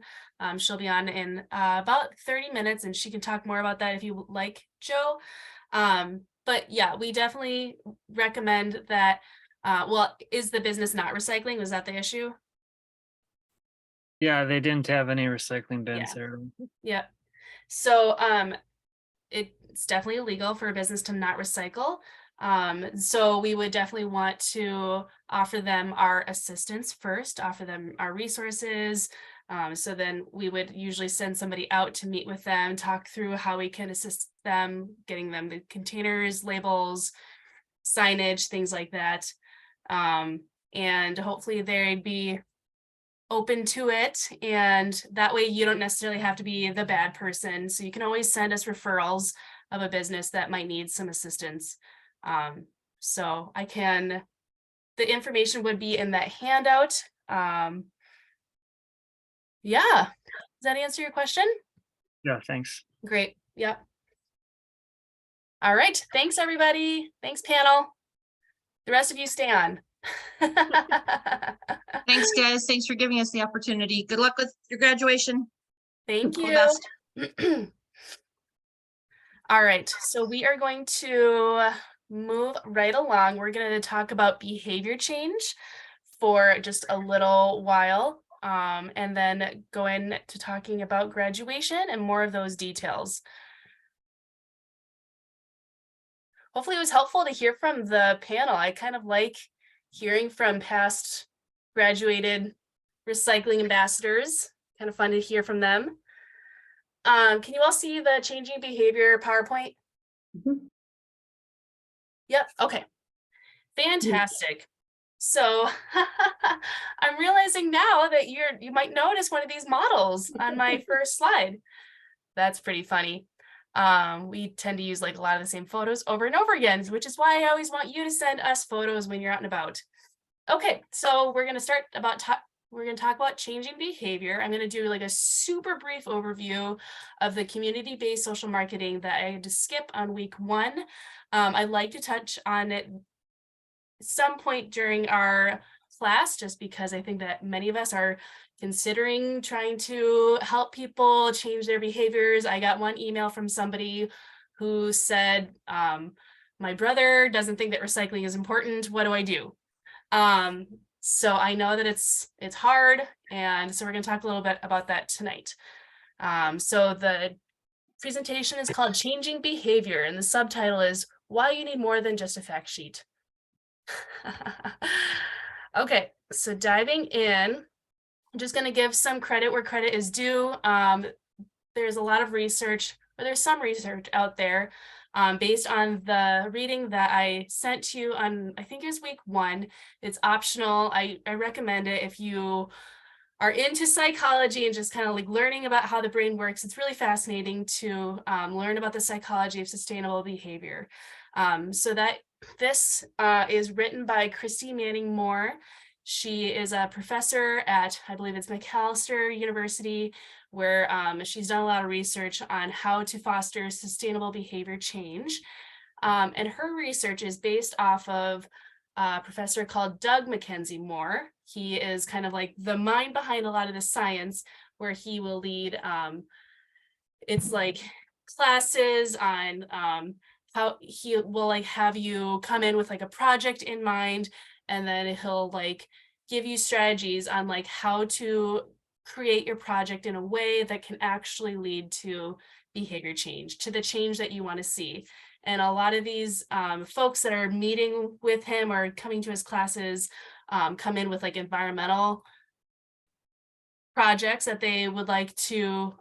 She'll be on in about 30 minutes and she can talk more about that if you like, Joe. But yeah, we definitely recommend that. Well, is the business not recycling? Was that the issue? Yeah, they didn't have any recycling bins there. Yep. So it's definitely illegal for a business to not recycle. So we would definitely want to offer them our assistance first, offer them our resources. So then we would usually send somebody out to meet with them, talk through how we can assist them, getting them the containers, labels, signage, things like that. And hopefully they'd be open to it, and that way you don't necessarily have to be the bad person. So you can always send us referrals of a business that might need some assistance. So the information would be in that handout. Yeah, does that answer your question? Yeah, thanks. Great. Yep. All right, thanks everybody. Thanks panel. The rest of you stay on. Thanks, guys. Thanks for giving us the opportunity. Good luck with your graduation. Thank All the you. best. All right, so we are going to move right along. We're going to talk about behavior change for just a little while, and then go into talking about graduation and more of those details. Hopefully it was helpful to hear from the panel. I kind of like hearing from past graduated recycling ambassadors. Kind of fun to hear from them. Can you all see the changing behavior PowerPoint? Mhm. Yep, okay. Fantastic. So I'm realizing now that you might notice one of these models on my first slide. That's pretty funny. We tend to use like a lot of the same photos over and over again, which is why I always want you to send us photos when you're out and about. Okay, so we're going to start we're going to talk about changing behavior. I'm going to do like a super brief overview of the community-based social marketing that I had to skip on week 1. I'd like to touch on it some point during our class, just because I think that many of us are considering trying to help people change their behaviors. I got one email from somebody who said, my brother doesn't think that recycling is important. What do I do? So I know that it's hard, and so we're going to talk a little bit about that tonight. So the presentation is called Changing Behavior, and the subtitle is Why You Need More Than Just a Fact Sheet. Okay, so diving in, I'm just going to give some credit where credit is due. There's a lot of research, or there's some research out there based on the reading that I sent to you on, I think it was week 1. It's optional. I recommend it if you are into psychology and just kind of like learning about how the brain works. It's really fascinating to learn about the psychology of sustainable behavior. So that this is written by Christy Manning Moore She is a professor at, I believe it's McAllister University, where she's done a lot of research on how to foster sustainable behavior change. And her research is based off of a professor called Doug Mackenzie Moore. He is kind of like the mind behind a lot of the science, where he will lead, it's like classes on how he will like have you come in with like a project in mind, and then he'll like give you strategies on like how to create your project in a way that can actually lead to behavior change, to the change that you want to see. And a lot of these folks that are meeting with him or coming to his classes come in with like environmental projects that they would like to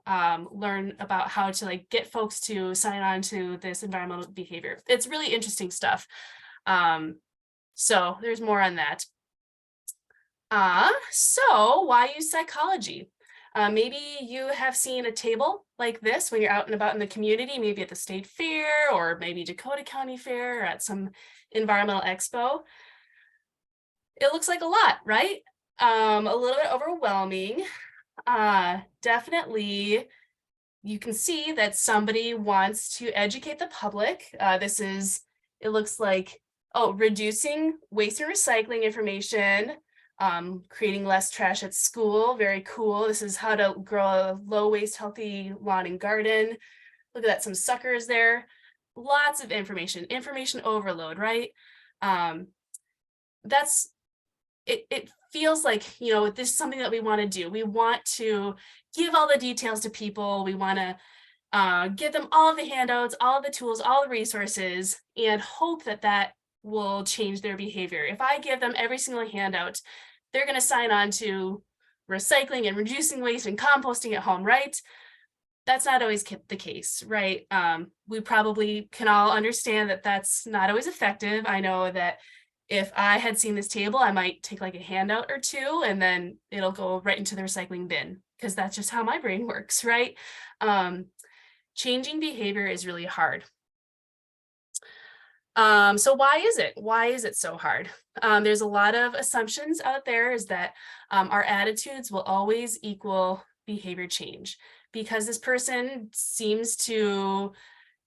learn about how to like get folks to sign on to this environmental behavior. It's really interesting stuff. So there's more on that. So why use psychology? Maybe you have seen a table like this when you're out and about in the community, maybe at the state fair or maybe Dakota County Fair or at some environmental expo. It looks like a lot, right? A little bit overwhelming. Definitely you can see that somebody wants to educate the public. It looks like, reducing waste and recycling information, creating less trash at school. Very cool. This is how to grow a low waste, healthy lawn and garden. Look at that, some suckers there. Lots of information overload, right? It feels like, this is something that we want to do. We want to give all the details to people. We want to give them all of the handouts, all of the tools, all the resources, and hope that that will change their behavior. If I give them every single handout, they're going to sign on to recycling and reducing waste and composting at home, right? That's not always the case, right? We probably can all understand that that's not always effective. I know that if I had seen this table, I might take like a handout or two and then it'll go right into the recycling bin, because that's just how my brain works, right? Changing behavior is really hard. So why is it? Why is it so hard? There's a lot of assumptions out there, is that our attitudes will always equal behavior change, because this person seems to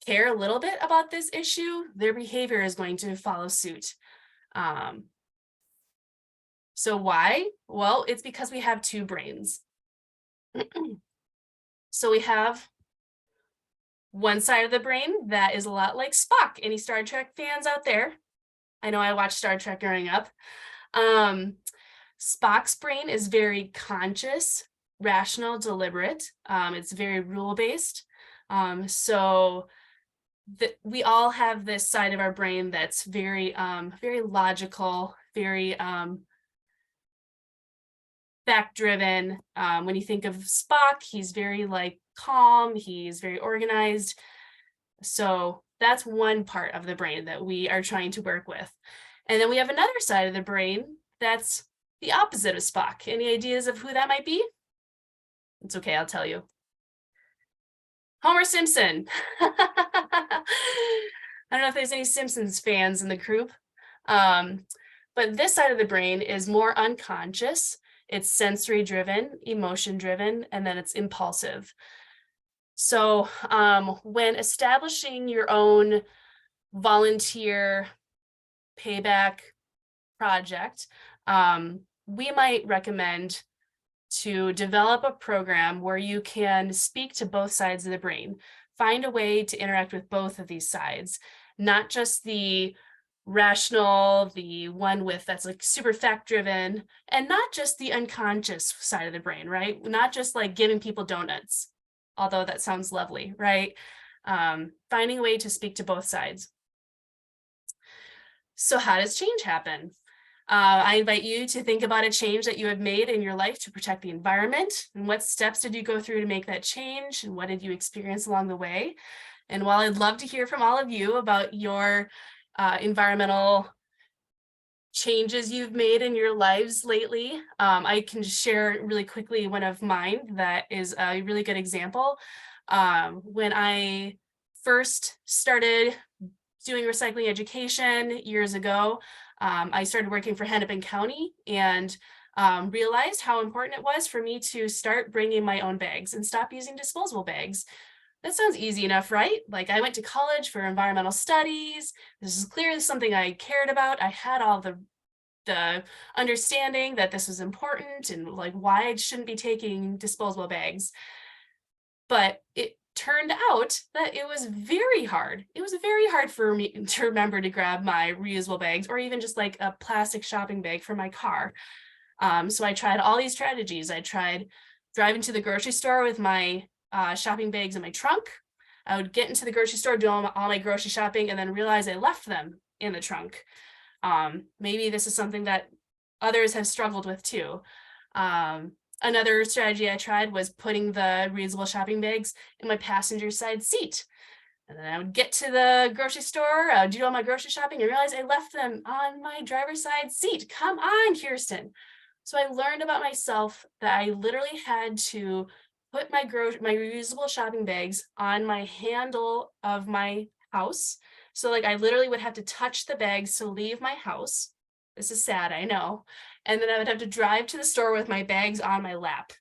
care a little bit about this issue, their behavior is going to follow suit. So why? Well, it's because we have two brains. So we have one side of the brain that is a lot like Spock. Any Star Trek fans out there? I know I watched Star Trek growing up. Spock's brain is very conscious, rational, deliberate. It's very rule-based. So we all have this side of our brain that's very, very logical, very fact-driven. When you think of Spock, he's very like calm, he's very organized. So that's one part of the brain that we are trying to work with. And then we have another side of the brain that's the opposite of Spock. Any ideas of who that might be? It's okay, I'll tell you. Homer Simpson. I don't know if there's any Simpsons fans in the group, but this side of the brain is more unconscious. It's sensory driven, emotion driven, and then it's impulsive. So when establishing your own volunteer payback project, we might recommend to develop a program where you can speak to both sides of the brain, find a way to interact with both of these sides, not just the rational, the one with that's like super fact driven, and not just the unconscious side of the brain, right? Not just like giving people donuts, although that sounds lovely, right? Finding a way to speak to both sides. So how does change happen? I invite you to think about a change that you have made in your life to protect the environment, and what steps did you go through to make that change, and what did you experience along the way? And while I'd love to hear from all of you about your environmental changes you've made in your lives lately, I can share really quickly one of mine that is a really good example. When I first started doing recycling education years ago, I started working for Hennepin County and realized how important it was for me to start bringing my own bags and stop using disposable bags. That sounds easy enough, right? Like, I went to college for environmental studies. This is clearly something I cared about. I had all the understanding that this was important and like why I shouldn't be taking disposable bags. But it turned out that it was very hard. It was very hard for me to remember to grab my reusable bags or even just like a plastic shopping bag for my car. So I tried all these strategies. I tried driving to the grocery store with my shopping bags in my trunk. I would get into the grocery store, do all my grocery shopping, and then realize I left them in the trunk. Maybe this is something that others have struggled with too. Another strategy I tried was putting the reusable shopping bags in my passenger side seat. And then I would get to the grocery store, do all my grocery shopping, and realize I left them on my driver's side seat. Come on, Kirsten. So I learned about myself that I literally had to put my reusable shopping bags on my handle of my house. So like I literally would have to touch the bags to leave my house. This is sad, I know. And then I would have to drive to the store with my bags on my lap.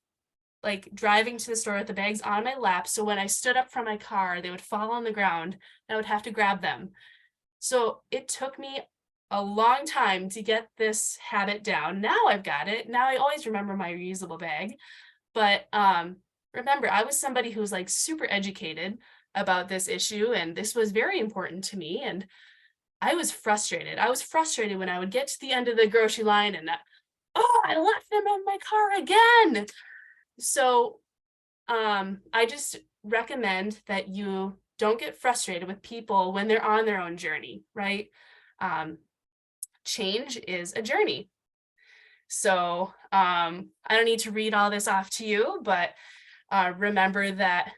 Like driving to the store with the bags on my lap. So when I stood up from my car, they would fall on the ground and I would have to grab them. So it took me a long time to get this habit down. Now I've got it. Now I always remember my reusable bag. But remember, I was somebody who was like super educated about this issue, and this was very important to me. And I was frustrated. I was frustrated when I would get to the end of the grocery line and oh, I left them in my car again. So I just recommend that you don't get frustrated with people when they're on their own journey, right? Change is a journey. So I don't need to read all this off to you, but remember that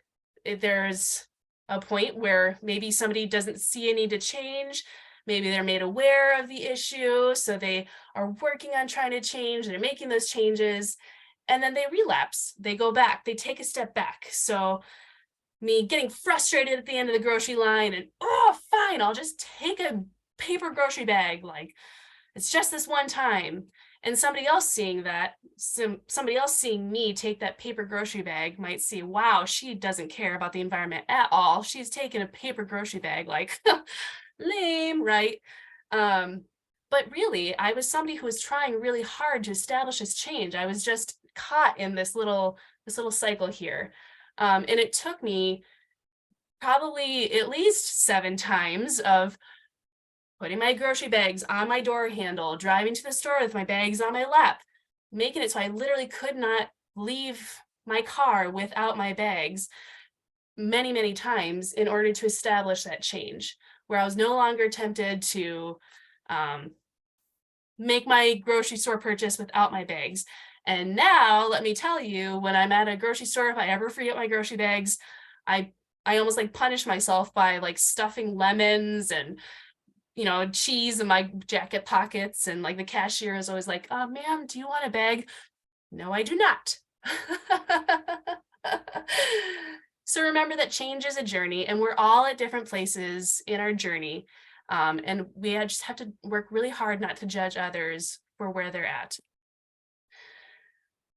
there's a point where maybe somebody doesn't see a need to change. Maybe they're made aware of the issue, so they are working on trying to change, they're making those changes, and then they relapse, they go back, they take a step back. So me getting frustrated at the end of the grocery line and, oh, fine, I'll just take a paper grocery bag, like it's just this one time. And somebody else seeing that, somebody else seeing me take that paper grocery bag might see, wow, she doesn't care about the environment at all. She's taking a paper grocery bag, like lame, right? But really, I was somebody who was trying really hard to establish this change. I was just caught in this little cycle here. And it took me probably at least 7 times of putting my grocery bags on my door handle, driving to the store with my bags on my lap, making it so I literally could not leave my car without my bags many, many times in order to establish that change, where I was no longer tempted to make my grocery store purchase without my bags. And now, let me tell you, when I'm at a grocery store, if I ever forget my grocery bags, I almost like punish myself by like stuffing lemons and cheese in my jacket pockets, and like the cashier is always like, ma'am, do you want a bag? No, I do not. So remember that change is a journey, and we're all at different places in our journey. And we just have to work really hard not to judge others for where they're at.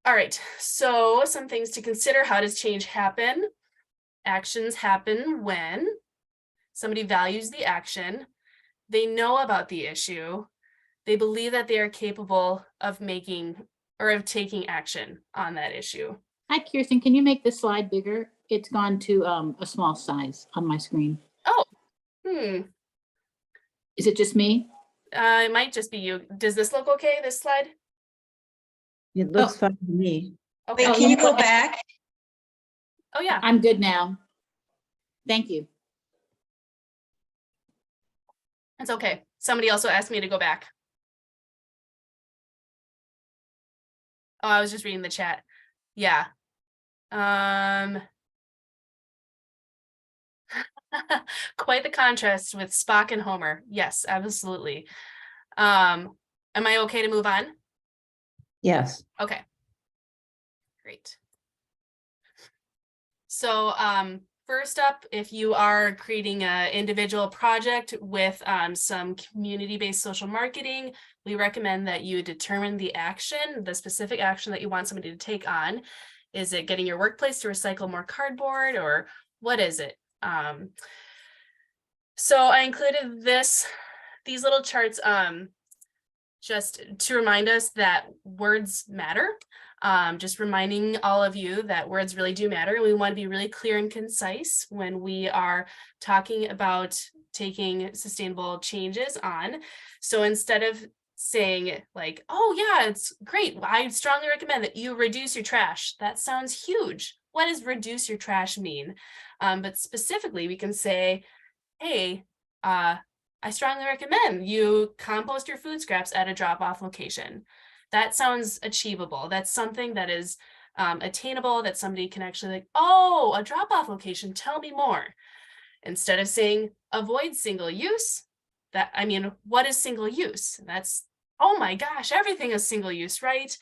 All right, so some things to consider. How does change happen? Actions happen when somebody values the action, they know about the issue, they believe that they are capable of making or of taking action on that issue. Hi, Kirsten, can you make the slide bigger? It's gone to a small size on my screen. Oh, Is it just me? It might just be you. Does this look okay, this slide? It looks fine to me. Okay. Wait, can you go back? Oh, yeah. I'm good now. Thank you. It's okay. Somebody also asked me to go back. Oh, I was just reading the chat. Yeah. Quite the contrast with Spock and Homer. Yes, absolutely. Am I okay to move on? Yes. Okay. Great. So first up, if you are creating an individual project with some community-based social marketing, we recommend that you determine the action, the specific action that you want somebody to take on. Is it getting your workplace to recycle more cardboard, or what is it? So I included these little charts just to remind us that words matter. Just reminding all of you that words really do matter. We want to be really clear and concise when we are talking about taking sustainable changes on. So instead of saying like, oh yeah, it's great, I strongly recommend that you reduce your trash. That sounds huge. What does reduce your trash mean? But specifically, we can say, hey, I strongly recommend you compost your food scraps at a drop-off location. That sounds achievable. That's something that is attainable, that somebody can actually like, oh, a drop-off location, tell me more. Instead of saying avoid single use, what is single use? That's, oh my gosh, everything is single use, right?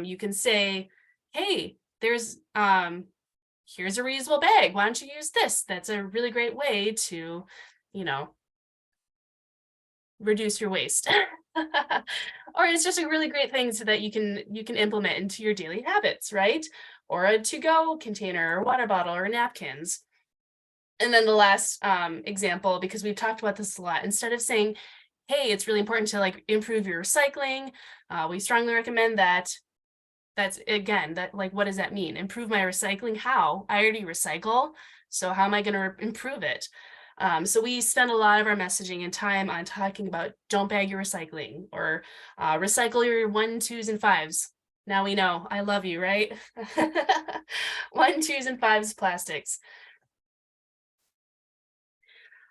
You can say, hey, here's a reusable bag. Why don't you use this? That's a really great way to, reduce your waste. Or it's just a really great thing so that you can implement into your daily habits, right? Or a to-go container or water bottle or napkins. And then the last example, because we've talked about this a lot, instead of saying, hey, it's really important to like improve your recycling, we strongly recommend that. That's again, that like, what does that mean? Improve my recycling? How? I already recycle, so how am I going to improve it? So we spend a lot of our messaging and time on talking about don't bag your recycling, or recycle your 1, 2s, and 5s. Now we know, I love you, right? 1, 2s, and 5s plastics.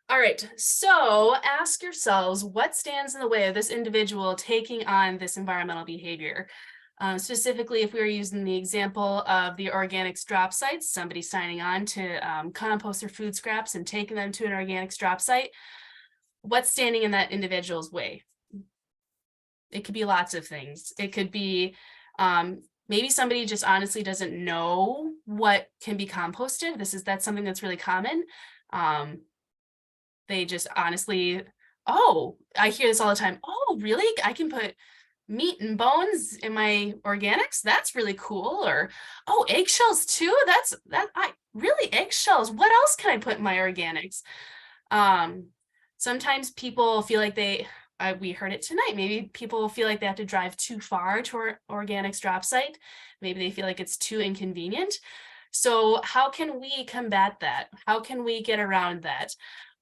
All right, so ask yourselves, what stands in the way of this individual taking on this environmental behavior? Specifically, if we were using the example of the organics drop sites, somebody signing on to compost their food scraps and taking them to an organics drop site, what's standing in that individual's way? It could be lots of things. It could be maybe somebody just honestly doesn't know what can be composted. That's something that's really common. They just honestly, oh, I hear this all the time. Oh, really? I can put meat and bones in my organics? That's really cool. Or, oh, eggshells too? Really eggshells. What else can I put in my organics? Sometimes people feel like we heard it tonight, maybe people feel like they have to drive too far to our organics drop site. Maybe they feel like it's too inconvenient. So how can we combat that? How can we get around that?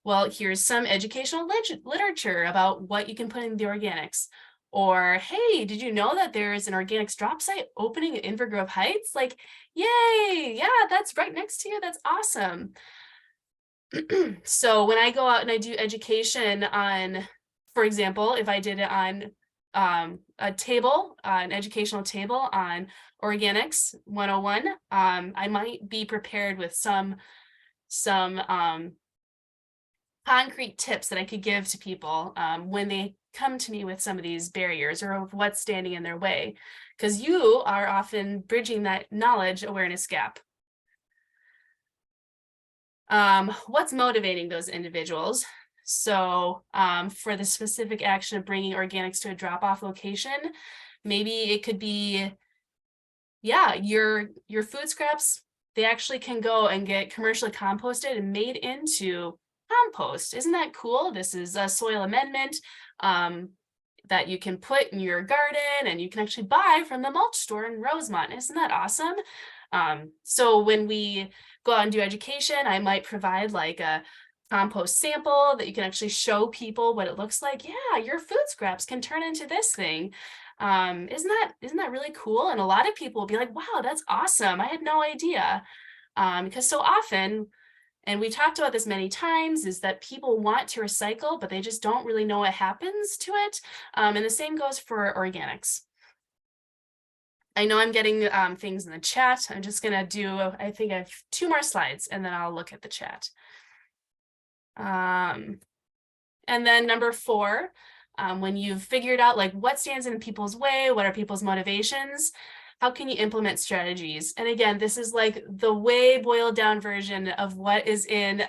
Well, here's some educational literature about what you can put in the organics. Or, hey, did you know that there is an organics drop site opening in Inver Grove Heights? Like, yay, yeah, that's right next to you. That's awesome. So when I go out and I do education on, for example, if I did it on an educational table on organics 101, I might be prepared with some concrete tips that I could give to people when they come to me with some of these barriers or of what's standing in their way, because you are often bridging that knowledge awareness gap. What's motivating those individuals? So for the specific action of bringing organics to a drop-off location, maybe it could be, yeah, your food scraps, they actually can go and get commercially composted and made into compost. Isn't that cool? This is a soil amendment that you can put in your garden, and you can actually buy from the mulch store in Rosemont. Isn't that awesome? So when we go out and do education, I might provide like a compost sample that you can actually show people what it looks like. Yeah, your food scraps can turn into this thing. Isn't that really cool? And a lot of people will be like, wow, that's awesome. I had no idea. Because so often, and we talked about this many times, is that people want to recycle, but they just don't really know what happens to it. And the same goes for organics. I know I'm getting things in the chat. I'm just gonna do, I think I have 2 more slides and then I'll look at the chat. And then number 4, when you've figured out like what stands in people's way, what are people's motivations, how can you implement strategies? And again, this is like the way boiled down version of what is in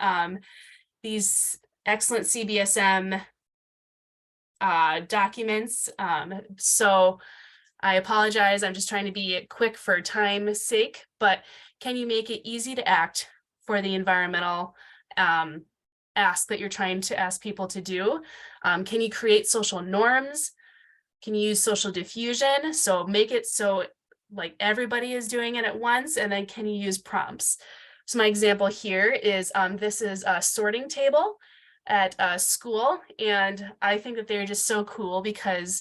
these excellent CBSM documents. So I apologize, I'm just trying to be quick for time's sake, but can you make it easy to act for the environmental ask that you're trying to ask people to do? Can you create social norms? Can you use social diffusion? So make it so like everybody is doing it at once, and then can you use prompts? So my example here is this is a sorting table at a school, and I think that they're just so cool because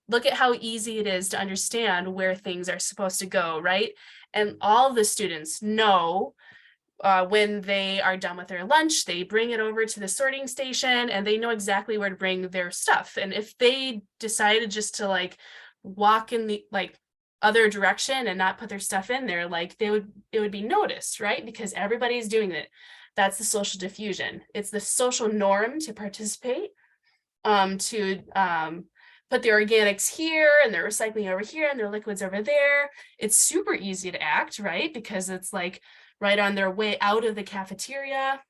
look at how easy it is to understand where things are supposed to go, right? And all of the students know when they are done with their lunch, they bring it over to the sorting station and they know exactly where to bring their stuff. And if they decided just to like walk in the like other direction and not put their stuff in there, like it would be noticed, right? Because everybody's doing it. That's the social diffusion. It's the social norm to participate, to put the organics here and their recycling over here and their liquids over there. It's super easy to act, right? Because it's like right on their way out of the cafeteria.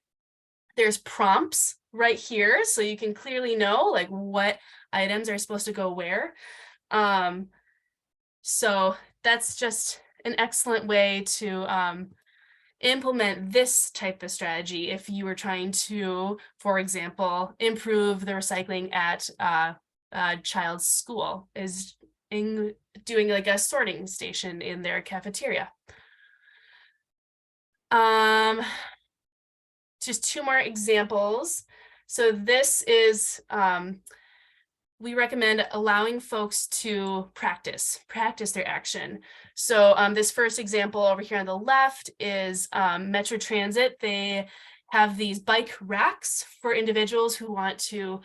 There's prompts right here, so you can clearly know like what items are supposed to go where. So that's just an excellent way to implement this type of strategy if you were trying to, for example, improve the recycling at a child's school, is in doing like a sorting station in their cafeteria. Just two more examples. So this is, we recommend allowing folks to practice their action. So this first example over here on the left is Metro Transit. They have these bike racks for individuals who want to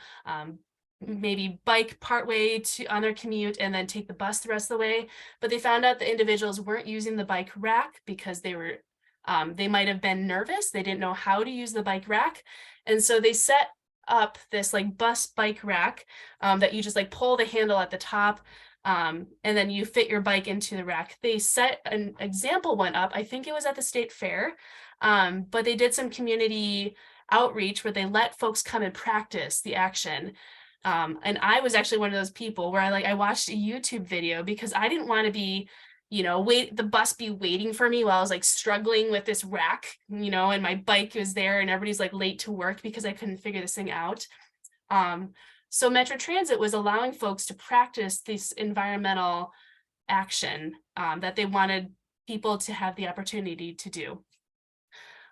maybe bike partway on their commute and then take the bus the rest of the way. But they found out the individuals weren't using the bike rack because they were they might have been nervous. They didn't know how to use the bike rack. And so they set up this like bus bike rack that you just like pull the handle at the top and then you fit your bike into the rack. They set an example one up, I think it was at the state fair, but they did some community outreach where they let folks come and practice the action. And I was actually one of those people where I watched a YouTube video because I didn't want to be, the bus be waiting for me while I was like struggling with this rack, and my bike was there and everybody's like late to work because I couldn't figure this thing out. So Metro Transit was allowing folks to practice this environmental action that they wanted people to have the opportunity to do.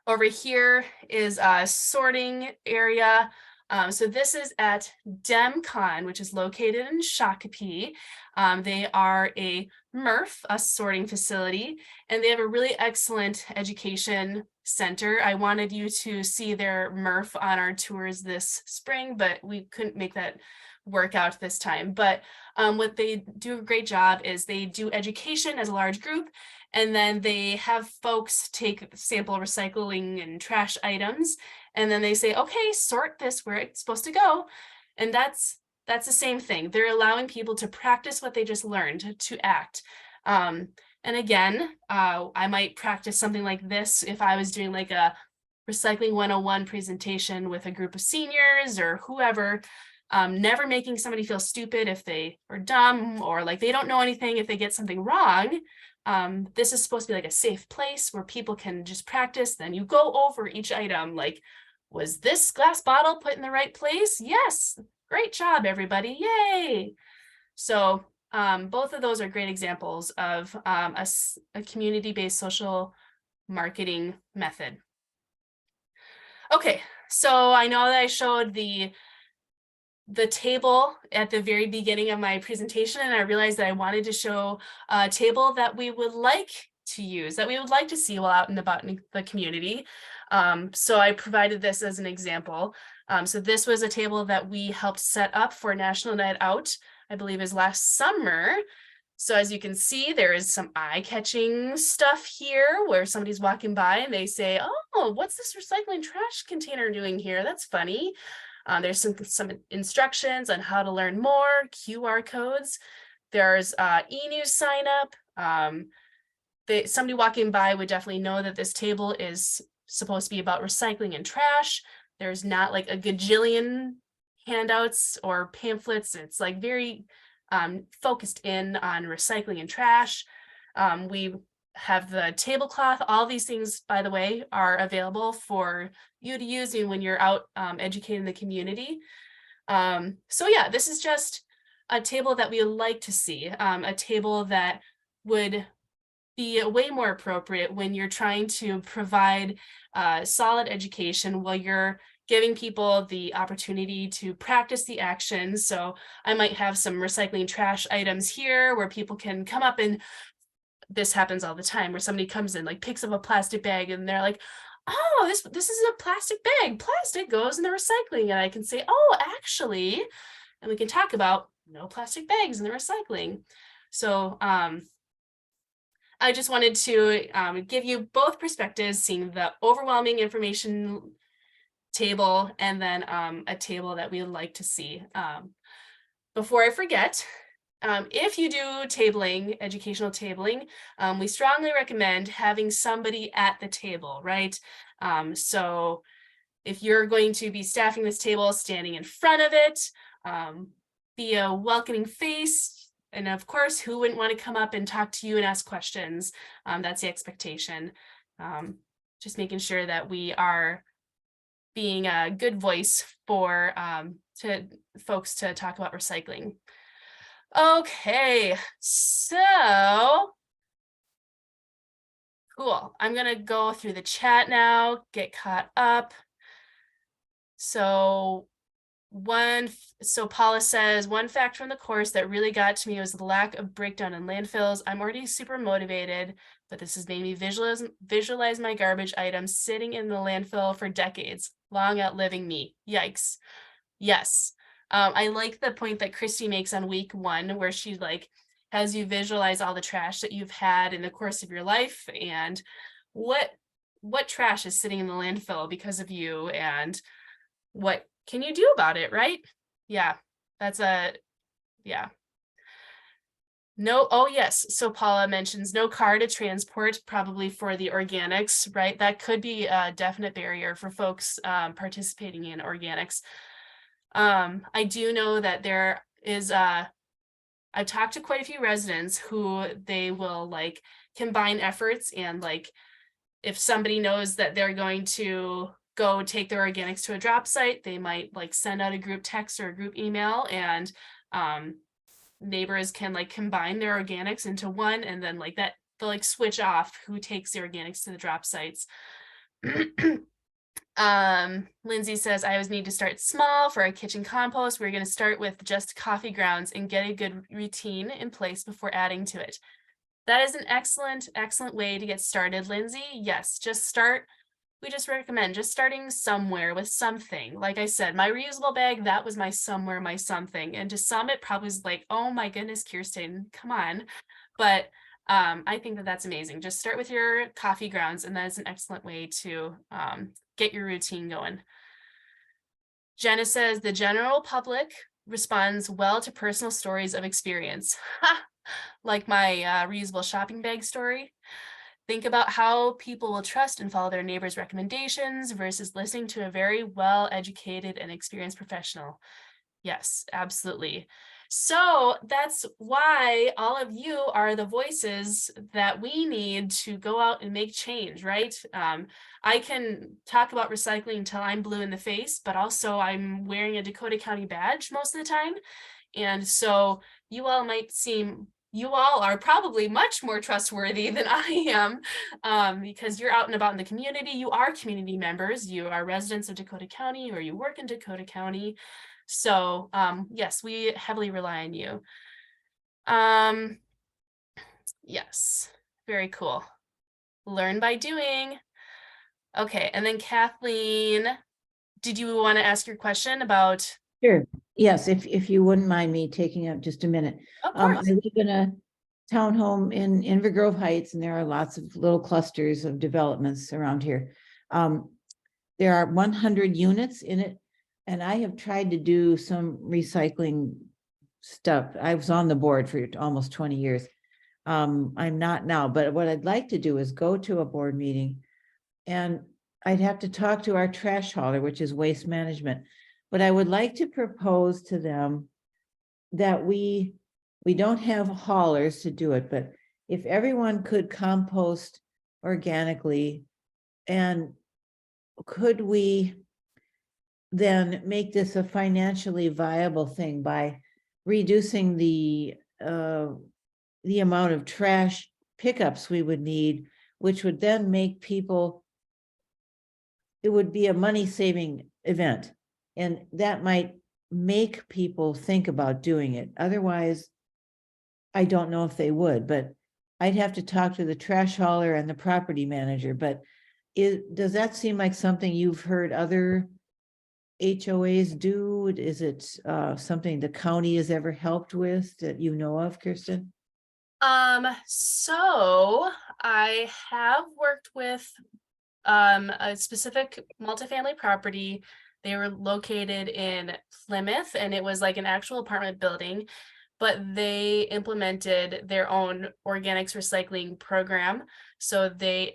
Over here is a sorting area. So this is at DemCon, which is located in Shakopee. They are a MRF, a sorting facility, and they have a really excellent education center. I wanted you to see their MRF on our tours this spring, but we couldn't make that work out this time. But what they do a great job is they do education as a large group, and then they have folks take sample recycling and trash items, and then they say, okay, sort this where it's supposed to go. And that's the same thing. They're allowing people to practice what they just learned, to act. And again, I might practice something like this if I was doing like a Recycling 101 presentation with a group of seniors or whoever, never making somebody feel stupid if they are dumb or like they don't know anything if they get something wrong. This is supposed to be like a safe place where people can just practice. Then you go over each item, like, was this glass bottle put in the right place? Yes, great job, everybody, yay. So both of those are great examples of a community-based social marketing method. Okay, so I know that I showed the table at the very beginning of my presentation, and I realized that I wanted to show a table that we would like to use, that we would like to see while out and about in the community. So I provided this as an example. So this was a table that we helped set up for National Night Out, I believe is last summer. So as you can see, there is some eye-catching stuff here where somebody's walking by and they say, oh, what's this recycling trash container doing here? That's funny. There's some instructions on how to learn more, QR codes. There's e-news sign up, Somebody walking by would definitely know that this table is supposed to be about recycling and trash. There's not like a gajillion handouts or pamphlets. It's like very focused in on recycling and trash. We have the tablecloth. All these things, by the way, are available for you to use when you're out educating the community. So yeah, this is just a table that we would like to see, a table that would be way more appropriate when you're trying to provide solid education while you're giving people the opportunity to practice the actions. So I might have some recycling trash items here where people can come up, and this happens all the time where somebody comes in, like picks up a plastic bag and they're like, oh, this is a plastic bag. Plastic goes in the recycling. And I can say, oh, actually, and we can talk about no plastic bags in the recycling. So I just wanted to give you both perspectives, seeing the overwhelming information table and then a table that we would like to see. Before I forget, if you do tabling, educational tabling, we strongly recommend having somebody at the table, right? So if you're going to be staffing this table, standing in front of it, be a welcoming face. And of course, who wouldn't want to come up and talk to you and ask questions? That's the expectation. Just making sure that we are being a good voice for to folks to talk about recycling. Okay, so cool. I'm gonna go through the chat now, get caught up. So Paula says, one fact from the course that really got to me was the lack of breakdown in landfills. I'm already super motivated, but this has made me visualize my garbage items sitting in the landfill for decades, long outliving me. Yikes. Yes. I like the point that Christy makes on week 1, where she like has you visualize all the trash that you've had in the course of your life and what trash is sitting in the landfill because of you and what can you do about it, right? Yeah, yeah. No, oh yes, so Paula mentions no car to transport, probably for the organics, right? That could be a definite barrier for folks participating in organics. I do know that there is I've talked to quite a few residents who they will like combine efforts, and like if somebody knows that they're going to go take their organics to a drop site, they might like send out a group text or a group email, and neighbors can like combine their organics into one, and then like that they'll like switch off who takes the organics to the drop sites. Lindsay says, I always need to start small for our kitchen compost. We're going to start with just coffee grounds and get a good routine in place before adding to it. That is an excellent way to get started, Lindsay. Yes, just start. We just recommend just starting somewhere with something. Like I said, my reusable bag, that was my somewhere, my something. And to some, it probably was like, oh my goodness, Kirsten, come on. But I think that that's amazing. Just start with your coffee grounds, and that is an excellent way to get your routine going. Jenna says, the general public responds well to personal stories of experience. Like my reusable shopping bag story. Think about how people will trust and follow their neighbors' recommendations versus listening to a very well-educated and experienced professional. Yes, absolutely. So that's why all of you are the voices that we need to go out and make change, right? I can talk about recycling until I'm blue in the face, but also I'm wearing a Dakota County badge most of the time. And so you all are probably much more trustworthy than I am, because you're out and about in the community. You are community members. You are residents of Dakota County, or you work in Dakota County. So yes, we heavily rely on you. Yes, very cool. Learn by doing. Okay, and then Kathleen, did you want to ask your question about? Sure. Yes, if you wouldn't mind me taking up just a minute. Of I course. live in a townhome in Inver Grove Heights, and there are lots of little clusters of developments around here. There are 100 units in it, and I have tried to do some recycling stuff. I was on the board for almost 20 years. I'm not now, but what I'd like to do is go to a board meeting. And I'd have to talk to our trash hauler, which is waste management. But I would like to propose to them that we don't have haulers to do it, but if everyone could compost organically, and could we then make this a financially viable thing by reducing the amount of trash pickups we would need, which would then make people, it would be a money-saving event. And that might make people think about doing it. Otherwise, I don't know if they would, but I'd have to talk to the trash hauler and the property manager. But does that seem like something you've heard other HOAs do? Is it something the county has ever helped with that you know of, Kirsten? So I have worked with a specific multifamily property. They were located in Plymouth, and it was like an actual apartment building, but they implemented their own organics recycling program. So they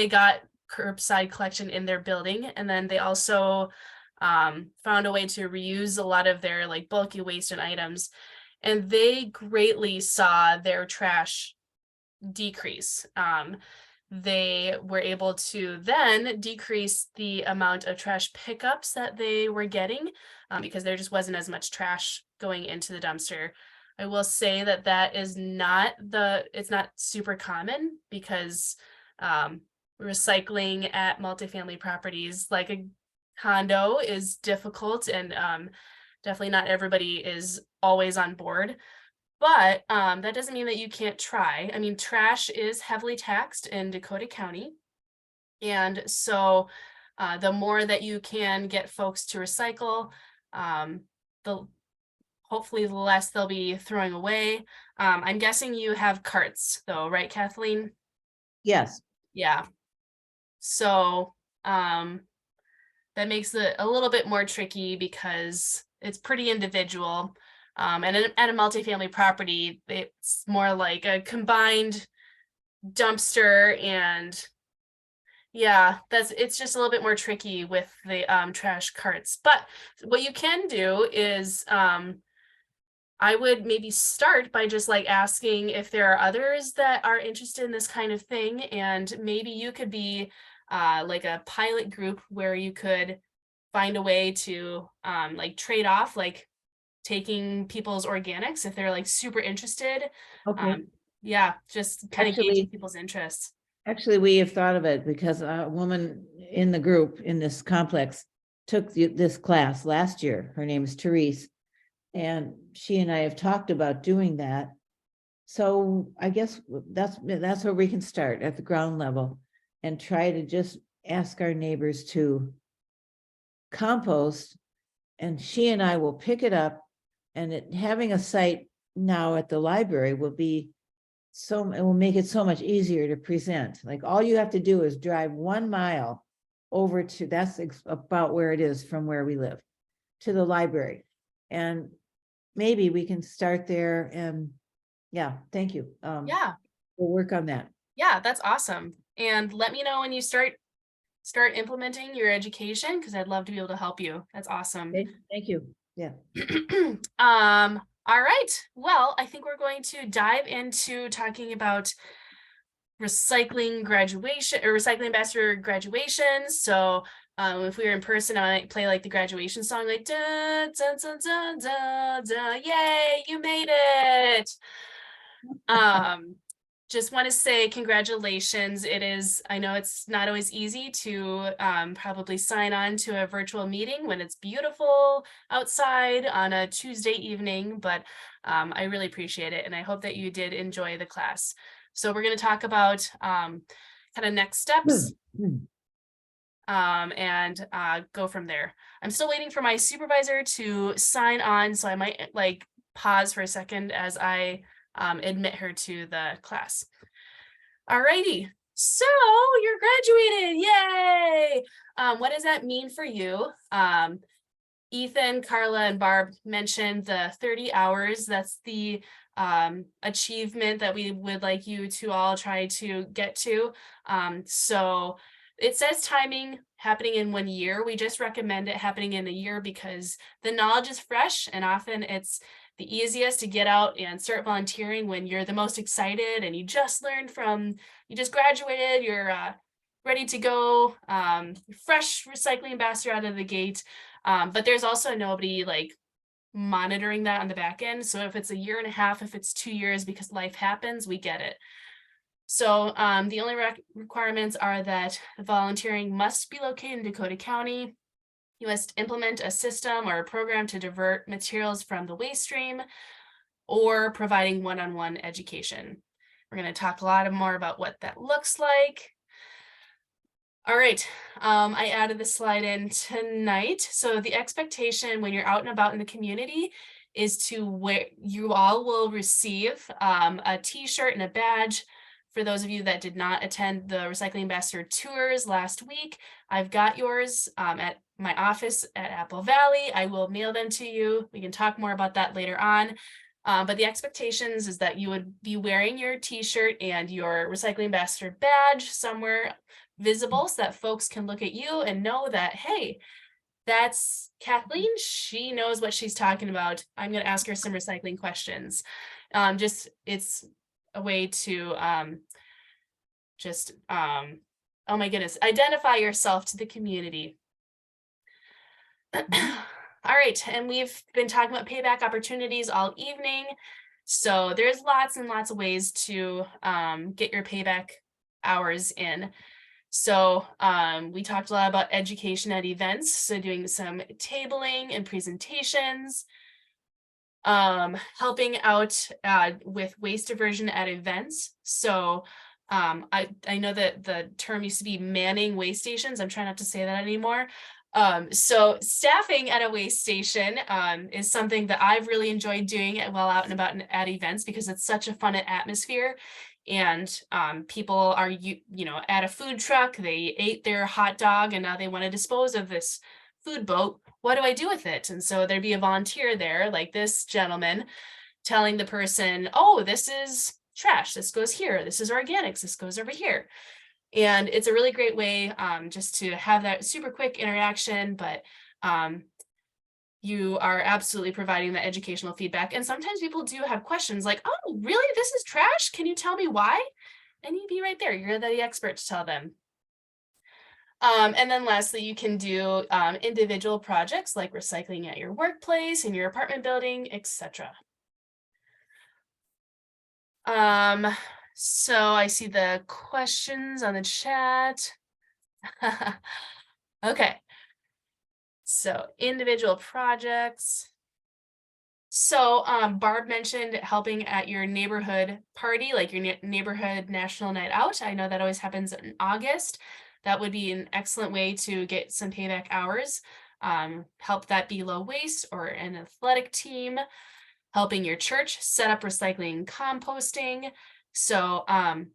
got curbside collection in their building, and then they also found a way to reuse a lot of their like bulky waste and items, and they greatly saw their trash decrease. They were able to then decrease the amount of trash pickups that they were getting because there just wasn't as much trash going into the dumpster. I will say that it's not super common because recycling at multifamily properties like a condo is difficult, and definitely not everybody is always on board. But that doesn't mean that you can't try. I mean, trash is heavily taxed in Dakota County. And so the more that you can get folks to recycle, hopefully the less they'll be throwing away. I'm guessing you have carts though, right, Kathleen? Yes. Yeah. So that makes it a little bit more tricky because it's pretty individual. And at a multifamily property, it's more like a combined dumpster, and yeah, it's just a little bit more tricky with the trash carts. But what you can do is I would maybe start by just like asking if there are others that are interested in this kind of thing, and maybe you could be like a pilot group where you could find a way to like trade off, like taking people's organics if they're like super interested. Okay. Yeah, just kind of Actually- gauging people's interests. Actually, we have thought of it because a woman in the group in this complex took this class last year. Her name is Therese. And she and I have talked about doing that. So I guess that's where we can start at the ground level and try to just ask our neighbors to compost, and she and I will pick it up, and having a site now at the library will be it will make it so much easier to present. Like all you have to do is drive 1 mile over to, that's about where it is from where we live, to the library. And maybe we can start there, and yeah, thank you. Yeah, We'll work on that. yeah, that's awesome. And let me know when you start implementing your education, because I'd love to be able to help you. That's awesome. Okay, thank you. Yeah. All right. Well, I think we're going to dive into talking about recycling graduation or recycling ambassador graduations. So if we were in person, I might play like the graduation song, like da da da da da da, yay, you made it. Just want to say congratulations. I know it's not always easy to probably sign on to a virtual meeting when it's beautiful outside on a Tuesday evening, but I really appreciate it. And I hope that you did enjoy the class. So we're going to talk about kind of next steps and go from there. I'm still waiting for my supervisor to sign on, so I might like pause for a second as I admit her to the class. Alrighty, so you're graduated, yay! What does that mean for you? Ethan, Carla, and Barb mentioned the 30 hours. That's the achievement that we would like you to all try to get to. So it says timing happening in 1 year. We just recommend it happening in a year because the knowledge is fresh, and often it's the easiest to get out and start volunteering when you're the most excited and you just graduated, you're ready to go, fresh recycling ambassador out of the gate. But there's also nobody like monitoring that on the back end. So if it's a year and a half, if it's 2 years, because life happens, we get it. So the only requirements are that volunteering must be located in Dakota County. You must implement a system or a program to divert materials from the waste stream, or providing one-on-one education. We're going to talk a lot more about what that looks like. All right, I added this slide in tonight. So the expectation when you're out and about in the community is you all will receive a t-shirt and a badge. For those of you that did not attend the Recycling Ambassador tours last week, I've got yours at my office at Apple Valley. I will mail them to you. We can talk more about that later on. But the expectations is that you would be wearing your t-shirt and your Recycling Ambassador badge somewhere visible so that folks can look at you and know that, hey, that's Kathleen. She knows what she's talking about. I'm going to ask her some recycling questions. It's a way to oh my goodness, identify yourself to the community. All right, and we've been talking about payback opportunities all evening. So there's lots and lots of ways to get your payback hours in. So we talked a lot about education at events, so doing some tabling and presentations, helping out with waste diversion at events. So I know that the term used to be manning waste stations. I'm trying not to say that anymore. So staffing at a waste station is something that I've really enjoyed doing while out and about at events, because it's such a fun atmosphere. And people are, at a food truck, they ate their hot dog and now they want to dispose of this food boat. What do I do with it? And so there'd be a volunteer there, like this gentleman, telling the person, oh, this is trash, this goes here, this is organics, this goes over here. And it's a really great way just to have that super quick interaction, but you are absolutely providing the educational feedback. And sometimes people do have questions like, oh, really? This is trash? Can you tell me why? And you'd be right there. You're the expert to tell them. And then lastly, you can do individual projects like recycling at your workplace, in your apartment building, etc. So I see the questions on the chat. Okay. So individual projects. So Barb mentioned helping at your neighborhood party, like your neighborhood national night out. I know that always happens in August. That would be an excellent way to get some payback hours. Help that be low waste or an athletic team. Helping your church set up recycling and composting. So I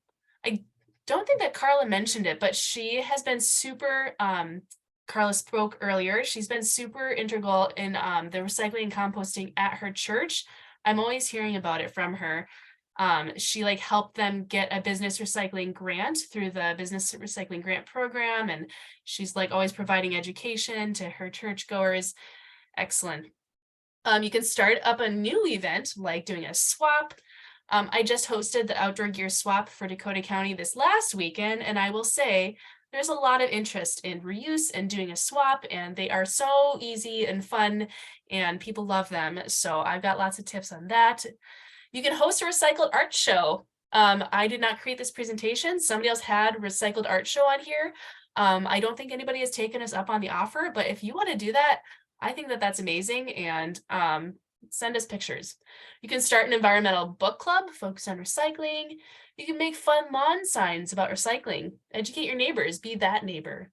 don't think that Carla mentioned it, but she has been super, Carla spoke earlier, she's been super integral in the recycling and composting at her church. I'm always hearing about it from her. She helped them get a business recycling grant through the business recycling grant program. And she's always providing education to her churchgoers. Excellent. You can start up a new event like doing a swap. I just hosted the outdoor gear swap for Dakota County this last weekend, and I will say there's a lot of interest in reuse and doing a swap, and they are so easy and fun, and people love them. So I've got lots of tips on that. You can host a recycled art show. I did not create this presentation. Somebody else had recycled art show on here. I don't think anybody has taken us up on the offer, but if you want to do that, I think that that's amazing, and send us pictures. You can start an environmental book club, focus on recycling. You can make fun lawn signs about recycling. Educate your neighbors, be that neighbor.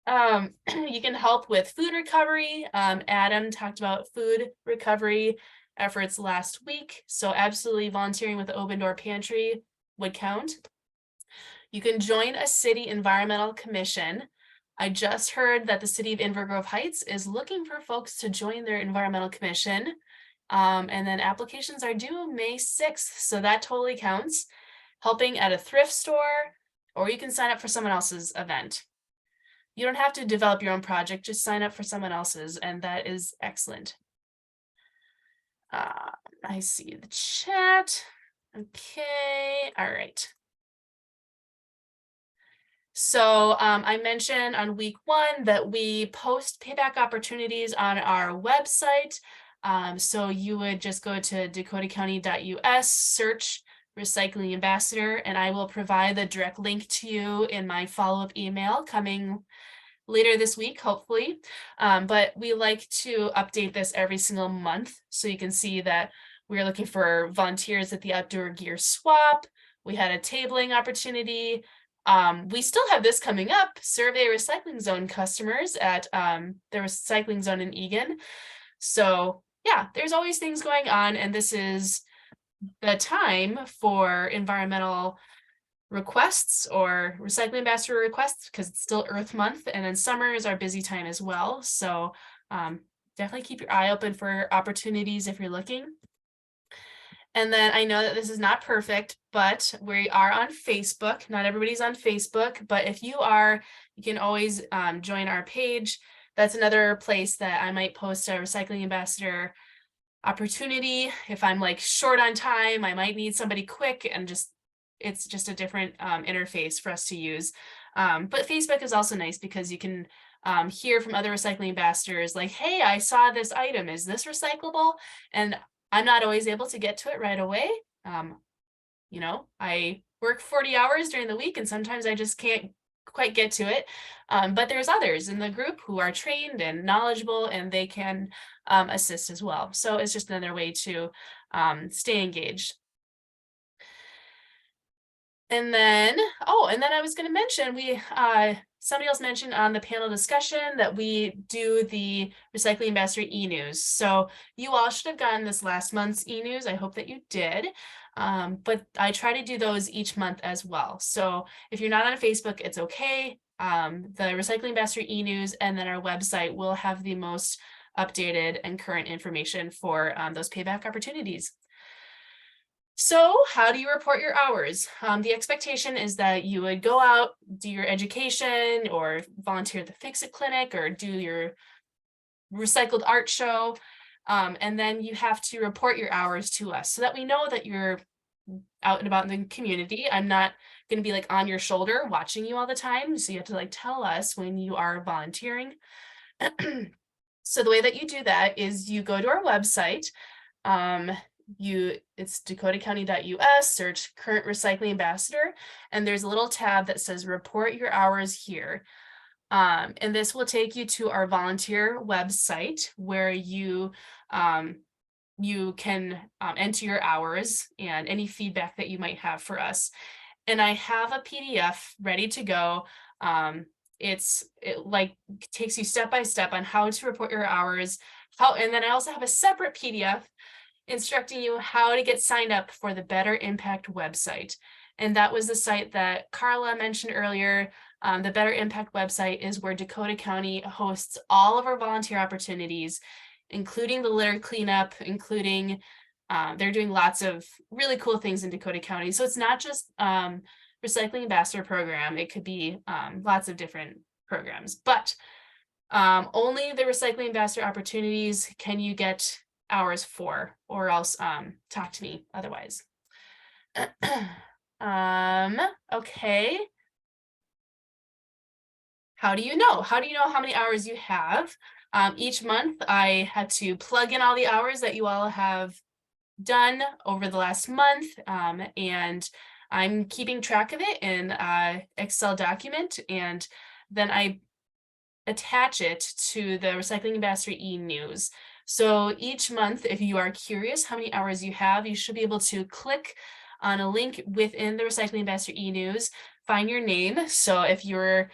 You can help with food recovery. Adam talked about food recovery efforts last week, so absolutely volunteering with the Open Door Pantry would count. You can join a city environmental commission. I just heard that the city of Inver Grove Heights is looking for folks to join their environmental commission. And then applications are due May 6th, so that totally counts. Helping at a thrift store, or you can sign up for someone else's event. You don't have to develop your own project, just sign up for someone else's, and that is excellent. I see the chat. Okay, all right. So I mentioned on week 1 that we post payback opportunities on our website. So you would just go to dakotacounty.us, search Recycling Ambassador, and I will provide the direct link to you in my follow-up email coming later this week, hopefully. But we like to update this every single month, so you can see that we're looking for volunteers at the outdoor gear swap. We had a tabling opportunity. We still have this coming up, survey recycling zone customers at the recycling zone in Egan. So yeah, there's always things going on, and this is the time for environmental requests or recycling ambassador requests, because it's still Earth Month, and then summer is our busy time as well. So definitely keep your eye open for opportunities if you're looking. And then I know that this is not perfect, but we are on Facebook. Not everybody's on Facebook, but if you are, you can always join our page. That's another place that I might post a recycling ambassador opportunity. If I'm like short on time, I might need somebody quick, and it's just a different interface for us to use. But Facebook is also nice because you can hear from other recycling ambassadors like, hey, I saw this item, is this recyclable? And I'm not always able to get to it right away. You know, I work 40 hours during the week, and sometimes I just can't quite get to it. But there's others in the group who are trained and knowledgeable, and they can assist as well. So it's just another way to stay engaged. And then, I was going to mention, somebody else mentioned on the panel discussion that we do the Recycling Ambassador e-news. So you all should have gotten this last month's e-news. I hope that you did. But I try to do those each month as well. So if you're not on Facebook, it's okay. The Recycling Ambassador e-news and then our website will have the most updated and current information for those payback opportunities. So how do you report your hours? The expectation is that you would go out, do your education, or volunteer at the Fix-It Clinic, or do your recycled art show. And then you have to report your hours to us so that we know that you're out and about in the community. I'm not going to be like on your shoulder watching you all the time. So you have to like tell us when you are volunteering. So the way that you do that is you go to our website. It's dakotacounty.us, search current recycling ambassador, and there's a little tab that says report your hours here. And this will take you to our volunteer website where you can enter your hours and any feedback that you might have for us. And I have a PDF ready to go. It takes you step by step on how to report your hours, and then I also have a separate PDF instructing you how to get signed up for the Better Impact website. And that was the site that Carla mentioned earlier. The Better Impact website is where Dakota County hosts all of our volunteer opportunities, including the litter cleanup, including they're doing lots of really cool things in Dakota County. So it's not just Recycling Ambassador program. It could be lots of different programs, but only the Recycling Ambassador opportunities can you get hours for, or else talk to me otherwise. Okay. How do you know? How do you know how many hours you have? Each month I had to plug in all the hours that you all have done over the last month, and I'm keeping track of it in an Excel document, and then I attach it to the Recycling Ambassador e-news. So each month, if you are curious how many hours you have, you should be able to click on a link within the Recycling Ambassador e-news, find your name. So if you're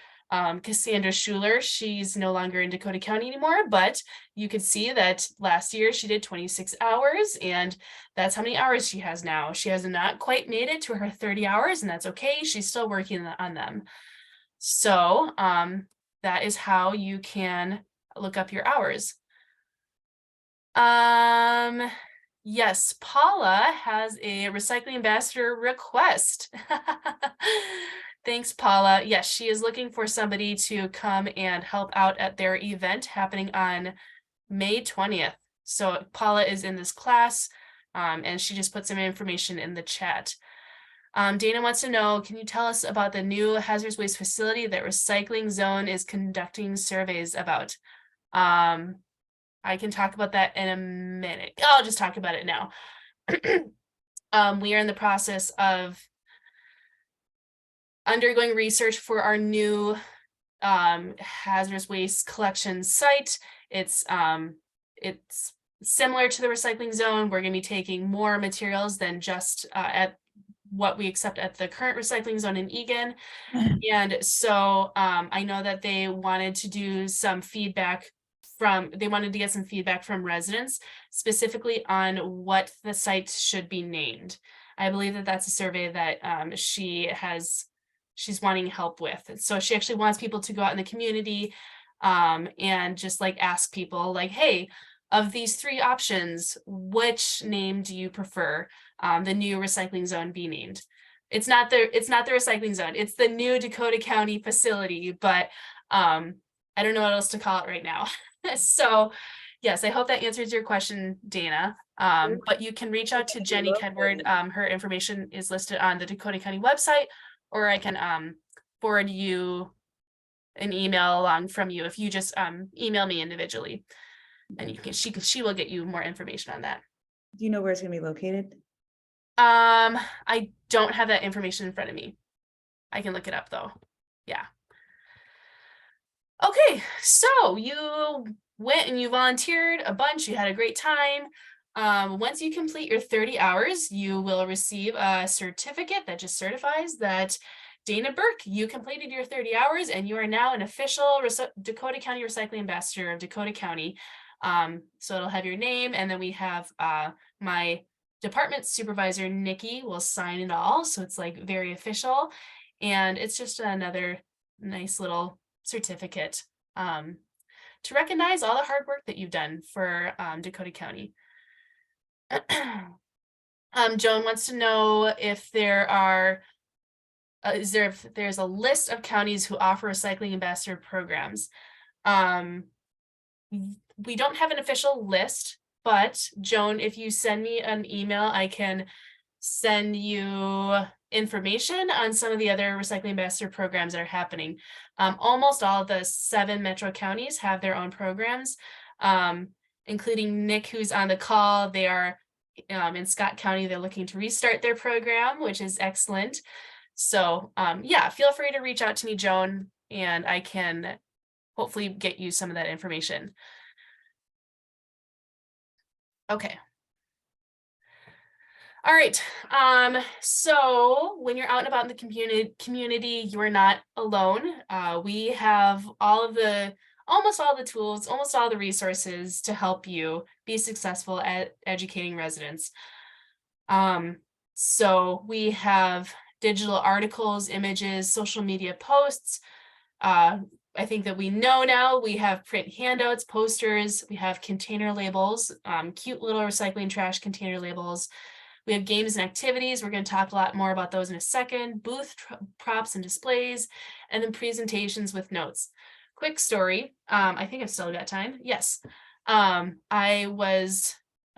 Cassandra Schuler, she's no longer in Dakota County anymore, but you could see that last year she did 26 hours, and that's how many hours she has now. She has not quite made it to her 30 hours, and that's okay. She's still working on them. So that is how you can look up your hours. Yes, Paula has a recycling ambassador request. Thanks, Paula. Yes, she is looking for somebody to come and help out at their event happening on May 20th. So Paula is in this class, and she just put some information in the chat. Dana wants to know, can you tell us about the new hazardous waste facility that Recycling Zone is conducting surveys about? I can talk about that in a minute. I'll just talk about it now. We are in the process of undergoing research for our new hazardous waste collection site. It's similar to the Recycling Zone. We're going to be taking more materials than just at what we accept at the current Recycling Zone in Egan. And so I know that they wanted to do some feedback they wanted to get some feedback from residents, specifically on what the site should be named. I believe that that's a survey that she's wanting help with. So she actually wants people to go out in the community and just like ask people like, hey, of these 3 options, which name do you prefer the new Recycling Zone be named? It's not the Recycling Zone, it's the new Dakota County facility, but I don't know what else to call it right now. So yes, I hope that answers your question, Dana. But you can reach out to Jenny Kedward. Her information is listed on the Dakota County website, or I can forward you an email along from you if you just email me individually, and you can she will get you more information on that. Do you know where it's gonna be located? I don't have that information in front of me. I can look it up though. Yeah. Okay, so you went and you volunteered a bunch, you had a great time. Once you complete your 30 hours, you will receive a certificate that just certifies that Dana Burke, you completed your 30 hours and you are now an official Dakota County Recycling Ambassador of Dakota County. So it'll have your name, and then we have my department supervisor, Nikki, will sign it all. So it's like very official, and it's just another nice little certificate to recognize all the hard work that you've done for Dakota County. Joan wants to know if there are if there's a list of counties who offer recycling ambassador programs. We don't have an official list, but Joan, if you send me an email, I can send you information on some of the other recycling ambassador programs that are happening. Almost all of the 7 metro counties have their own programs, including Nick, who's on the call. They are in Scott County. They're looking to restart their program, which is excellent. So yeah, feel free to reach out to me, Joan, and I can hopefully get you some of that information. Okay. All right, so when you're out and about in the community, you are not alone. We have almost all the tools, almost all the resources to help you be successful at educating residents. So we have digital articles, images, social media posts. I think that we know now we have print handouts, posters, we have container labels, cute little recycling trash container labels. We have games and activities. We're going to talk a lot more about those in a second. Booth props and displays, and then presentations with notes. Quick story. I think I've still got time. Yes. I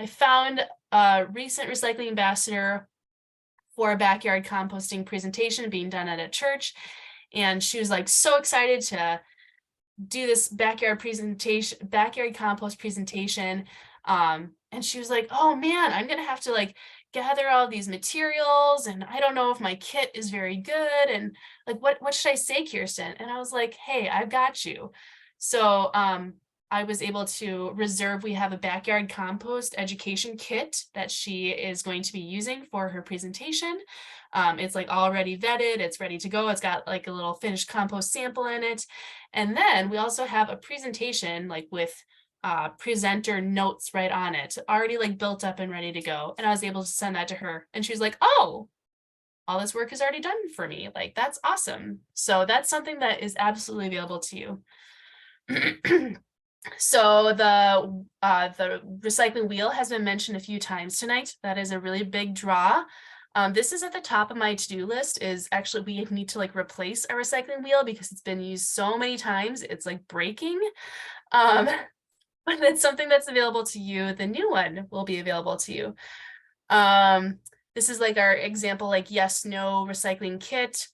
found a recent recycling ambassador for a backyard composting presentation being done at a church. And she was like so excited to do this backyard compost presentation. And she was like, oh man, I'm going to have to like gather all these materials, and I don't know if my kit is very good, and like what should I say, Kirsten? And I was like, hey, I've got you. So I was able to reserve, we have a backyard compost education kit that she is going to be using for her presentation. It's like already vetted, it's ready to go, it's got like a little finished compost sample in it. And then we also have a presentation like with presenter notes right on it, already like built up and ready to go. And I was able to send that to her, and she was like, oh, all this work is already done for me. Like, that's awesome. So that's something that is absolutely available to you. So the recycling wheel has been mentioned a few times tonight. That is a really big draw. This is at the top of my to-do list. Is actually we need to like replace our recycling wheel because it's been used so many times. It's like breaking. But it's something that's available to you. The new one will be available to you. This is like our example, like yes, no recycling kit.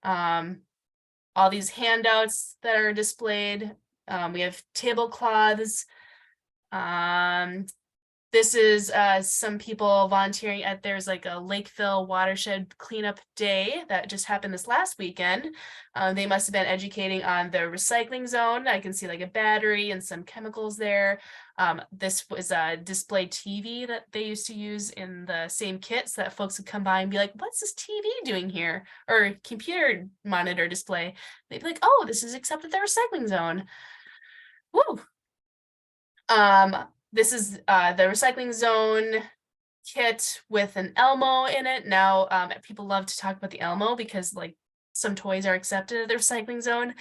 All these handouts that are displayed. We have tablecloths. This is some people volunteering at, there's like a Lakeville watershed cleanup day that just happened this last weekend. They must have been educating on the recycling zone. I can see like a battery and some chemicals there. This was a display TV that they used to use in the same kit so that folks would come by and be like, what's this TV doing here? Or computer monitor display. They'd be like, oh, this is accepted the recycling zone. Woo. This is the recycling zone kit with an Elmo in it. Now, people love to talk about the Elmo because like some toys are accepted at the recycling zone.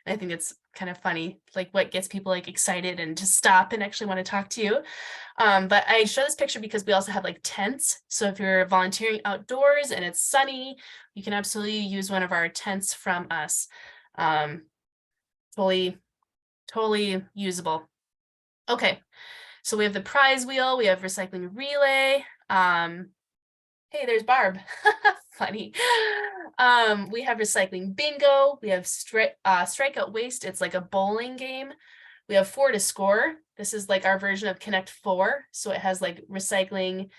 And I think it's kind of funny, like what gets people like excited and to stop and actually want to talk to you. But I show this picture because we also have like tents. So if you're volunteering outdoors and it's sunny, you can absolutely use one of our tents from us. Totally usable. Okay. So we have the prize wheel, we have recycling relay. Hey, there's Barb. Funny. We have recycling bingo. We have strikeout waste. It's like a bowling game. We have 4 to score. This is like our version of Connect 4. So it has like recycling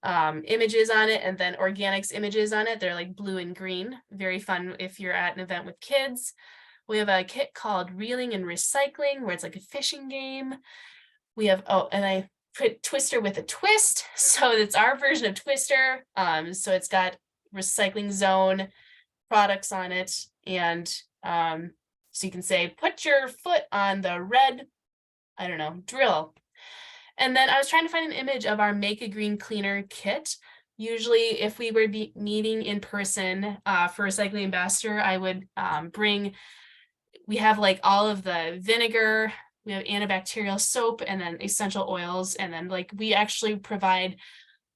images on it and then organics images on it. They're like blue and green. Very fun if you're at an event with kids. We have a kit called Reeling and Recycling, where it's like a fishing game. We have, oh, and I put Twister with a twist. So it's our version of Twister. So it's got recycling zone products on it. And so you can say, put your foot on the red, I don't know, drill. And then I was trying to find an image of our Make a Green Cleaner kit. Usually if we were meeting in person for Recycling Ambassador, I would bring, we have like all of the vinegar, we have antibacterial soap and then essential oils. And then like we actually provide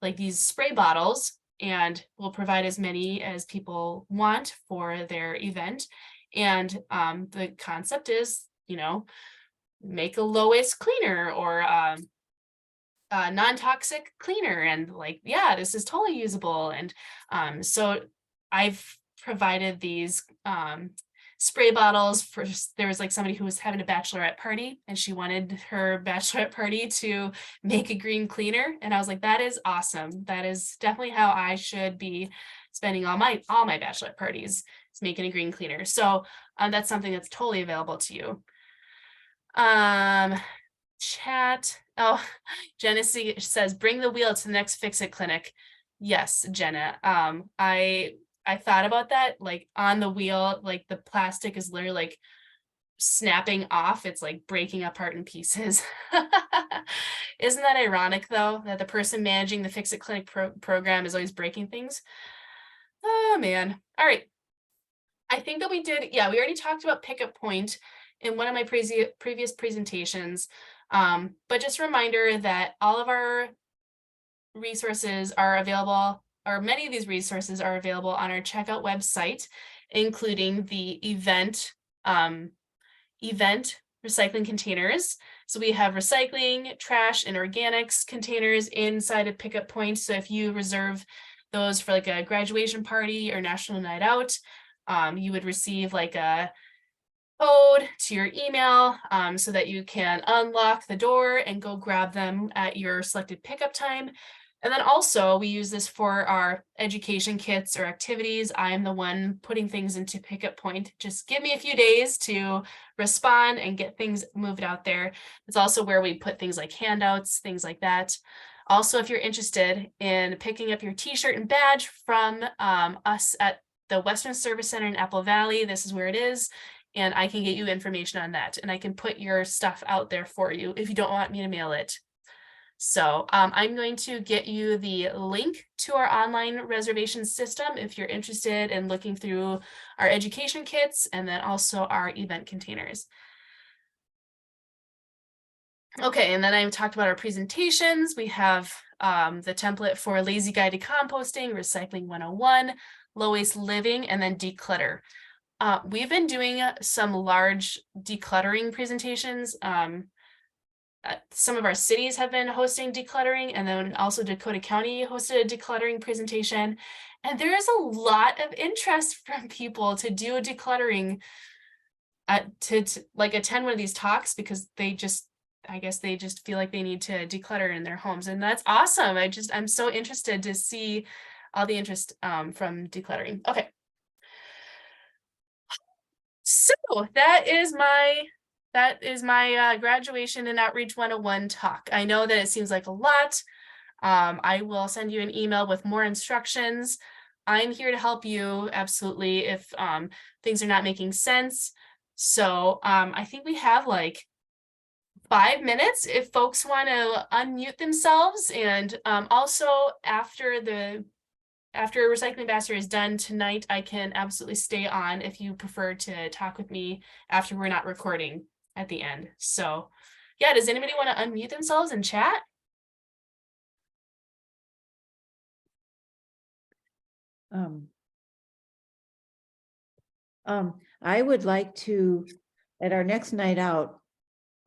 like these spray bottles and we'll provide as many as people want for their event. And the concept is, you know, make a low waste cleaner or non-toxic cleaner. And like, yeah, this is totally usable. And so I've provided these spray bottles for, there was like somebody who was having a bachelorette party and she wanted her bachelorette party to make a green cleaner. And I was like, that is awesome. That is definitely how I should be spending all my bachelorette parties, is making a green cleaner. So that's something that's totally available to you. Chat. Oh, Jenna says, bring the wheel to the next Fix It clinic. Yes, Jenna. I thought about that, like on the wheel, like the plastic is literally like snapping off. It's like breaking apart in pieces. Isn't that ironic though, that the person managing the Fix It Clinic program is always breaking things? Oh man. All right. I think that we did, yeah, we already talked about Pickup Point in one of my previous presentations. But just a reminder that all of our resources are available, or many of these resources are available on our checkout website, including the event recycling containers. So we have recycling, trash, and organics containers inside of Pickup Point. So if you reserve those for like a graduation party or national night out, you would receive like a code to your email so that you can unlock the door and go grab them at your selected pickup time. And then also we use this for our education kits or activities. I am the one putting things into Pickup Point. Just give me a few days to respond and get things moved out there. It's also where we put things like handouts, things like that. Also, if you're interested in picking up your t-shirt and badge from us at the Western Service Center in Apple Valley, this is where it is. And I can get you information on that. And I can put your stuff out there for you if you don't want me to mail it. So I'm going to get you the link to our online reservation system if you're interested in looking through our education kits and then also our event containers. Okay, and then I talked about our presentations. We have the template for Lazy Guide to Composting, Recycling 101, Low Waste Living, and then Declutter. We've been doing some large decluttering presentations. Some of our cities have been hosting decluttering, and then also Dakota County hosted a decluttering presentation. And there is a lot of interest from people to do a decluttering, to like attend one of these talks, because they just, I guess they just feel like they need to declutter in their homes. And that's awesome. I'm so interested to see all the interest from decluttering. Okay. So that is my graduation and outreach 101 talk. I know that it seems like a lot. I will send you an email with more instructions. I'm here to help you, absolutely, if things are not making sense. So I think we have like 5 minutes if folks want to unmute themselves. And also after Recycling Ambassador is done tonight, I can absolutely stay on if you prefer to talk with me after we're not recording at the end. So yeah, does anybody want to unmute themselves and chat? I would like to, at our next night out,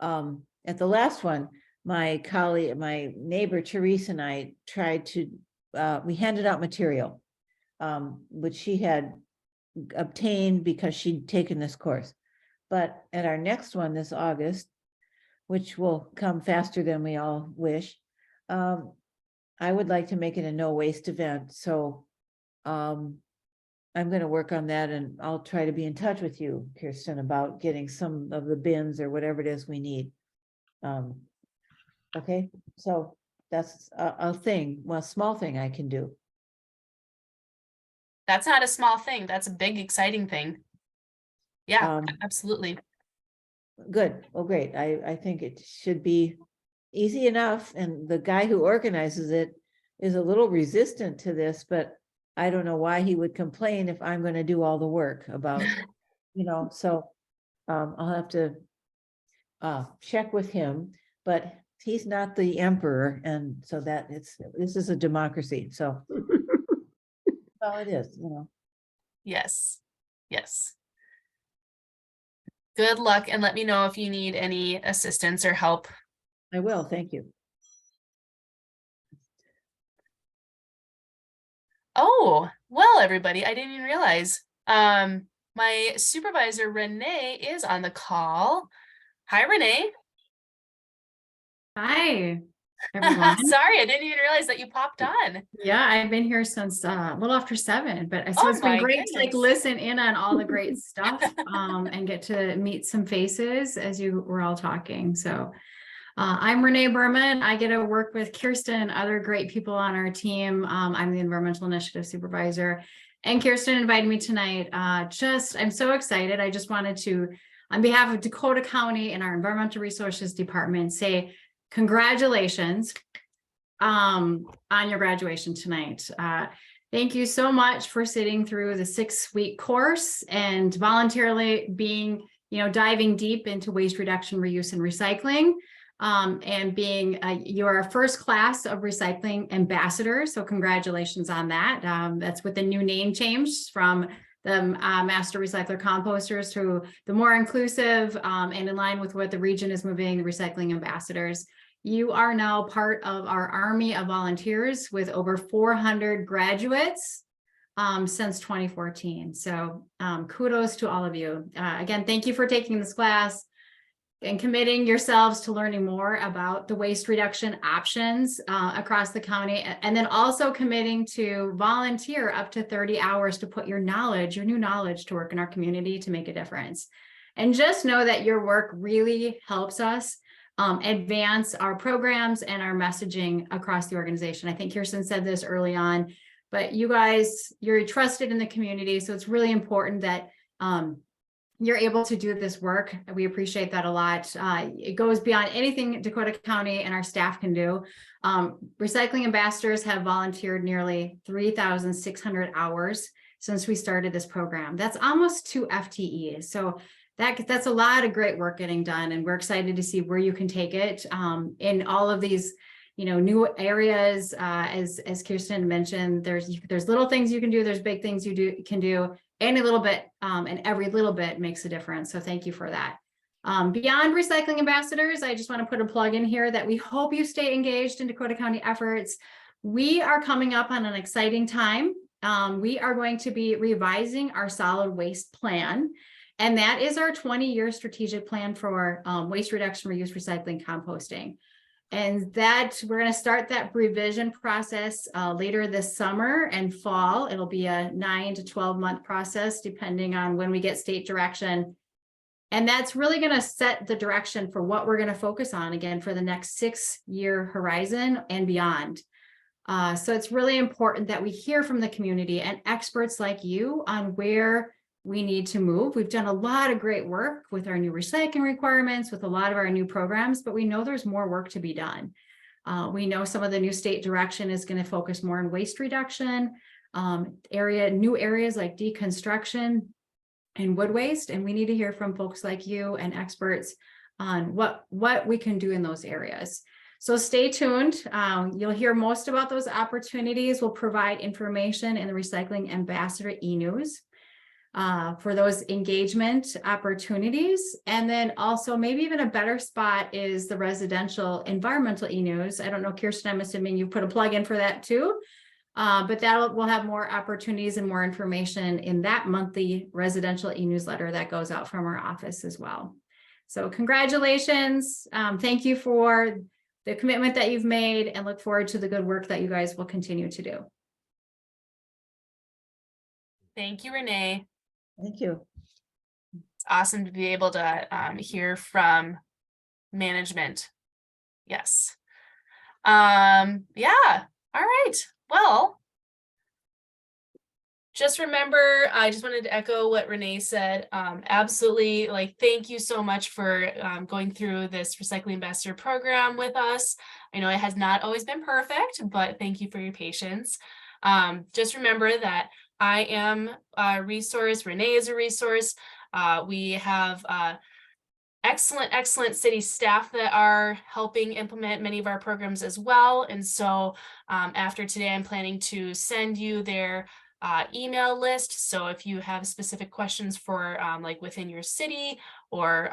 at the last one, my colleague, my neighbor Therese and I tried to, we handed out material, which she had obtained because she'd taken this course. But at our next one this August, which will come faster than we all wish, I would like to make it a no waste event. So I'm going to work on that, and I'll try to be in touch with you, Kirsten, about getting some of the bins or whatever it is we need. Okay, so that's a thing, well, small thing I can do. That's not a small thing. That's a big, exciting thing. Yeah, absolutely. Good. Well, great. I think it should be easy enough. And the guy who organizes it is a little resistant to this, but I don't know why he would complain if I'm going to do all the work about, so I'll have to check with him, but he's not the emperor. And so this is a democracy. So well, it is, Yes. Yes. Good luck, and let me know if you need any assistance or help. I will. Thank you. Oh, well, everybody, I didn't even realize. My supervisor, Renee, is on the call. Hi, Renee. Hi, everyone. Sorry, I didn't even realize that you popped on. Yeah, I've been here since a little after 7, but so Oh it's been my great to like goodness. listen in on all the great stuff and get to meet some faces as you were all talking. So I'm Renee Berman. I get to work with Kirsten and other great people on our team. I'm the Environmental Initiative Supervisor, and Kirsten invited me tonight. I'm so excited. I just wanted to, on behalf of Dakota County and our Environmental Resources Department, say congratulations on your graduation tonight. Thank you so much for sitting through the 6-week course and voluntarily being, diving deep into waste reduction, reuse, and recycling, and being your first class of recycling ambassadors. So congratulations on that. That's with the new name change from the master recycler composters to the more inclusive and in line with what the region is moving, the recycling ambassadors. You are now part of our army of volunteers with over 400 graduates since 2014. So kudos to all of you. Again, thank you for taking this class and committing yourselves to learning more about the waste reduction options across the county, and then also committing to volunteer up to 30 hours to put your new knowledge to work in our community to make a difference. And just know that your work really helps us advance our programs and our messaging across the organization. I think Kirsten said this early on, but you guys, you're trusted in the community. So it's really important that you're able to do this work. We appreciate that a lot. It goes beyond anything Dakota County and our staff can do. Recycling ambassadors have volunteered nearly 3,600 hours since we started this program. That's almost 2 FTEs. So that's a lot of great work getting done, and we're excited to see where you can take it in all of these, new areas. As Kirsten mentioned, there's little things you can do, there's big things you can do. Any little bit, and every little bit makes a difference. So thank you for that. Beyond recycling ambassadors, I just want to put a plug in here that we hope you stay engaged in Dakota County efforts. We are coming up on an exciting time. We are going to be revising our solid waste plan. And that is our 20-year strategic plan for waste reduction, reuse, recycling, composting. And that we're going to start that revision process later this summer and fall. It'll be a 9 to 12 month process, depending on when we get state direction. And that's really going to set the direction for what we're going to focus on again for the next 6-year horizon and beyond. So it's really important that we hear from the community and experts like you on where we need to move. We've done a lot of great work with our new recycling requirements, with a lot of our new programs, but we know there's more work to be done. We know some of the new state direction is going to focus more on waste reduction, new areas like deconstruction and wood waste. And we need to hear from folks like you and experts on what we can do in those areas. So stay tuned. You'll hear most about those opportunities. We'll provide information in the Recycling Ambassador e-news. For those engagement opportunities. And then also maybe even a better spot is the residential environmental e-news. I don't know, Kirsten, I'm assuming you put a plug in for that too. But we'll have more opportunities and more information in that monthly residential e-newsletter that goes out from our office as well. So congratulations. Thank you for the commitment that you've made, and look forward to the good work that you guys will continue to do. Thank you, Renee. Thank you. It's awesome to be able to hear from management. Yes. Yeah. All right. Well, just remember, I just wanted to echo what Renee said. Absolutely. Thank you so much for going through this Recycling Ambassador program with us. I know it has not always been perfect, but thank you for your patience. Just remember that I am a resource. Renee is a resource. We have excellent city staff that are helping implement many of our programs as well. And so after today, I'm planning to send you their email list. So if you have specific questions for within your city or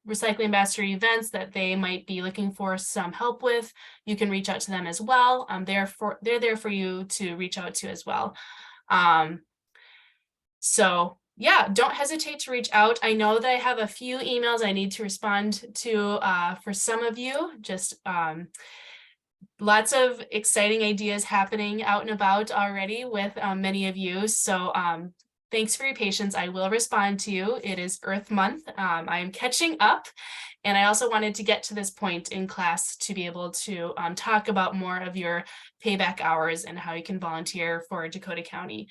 Recycling Ambassador events that they might be looking for some help with, you can reach out to them as well. They're there for you to reach out to as well. So yeah, don't hesitate to reach out. I know that I have a few emails I need to respond to for some of you. Just lots of exciting ideas happening out and about already with many of you. So thanks for your patience. I will respond to you. It is Earth Month. I am catching up. And I also wanted to get to this point in class to be able to talk about more of your payback hours and how you can volunteer for Dakota County.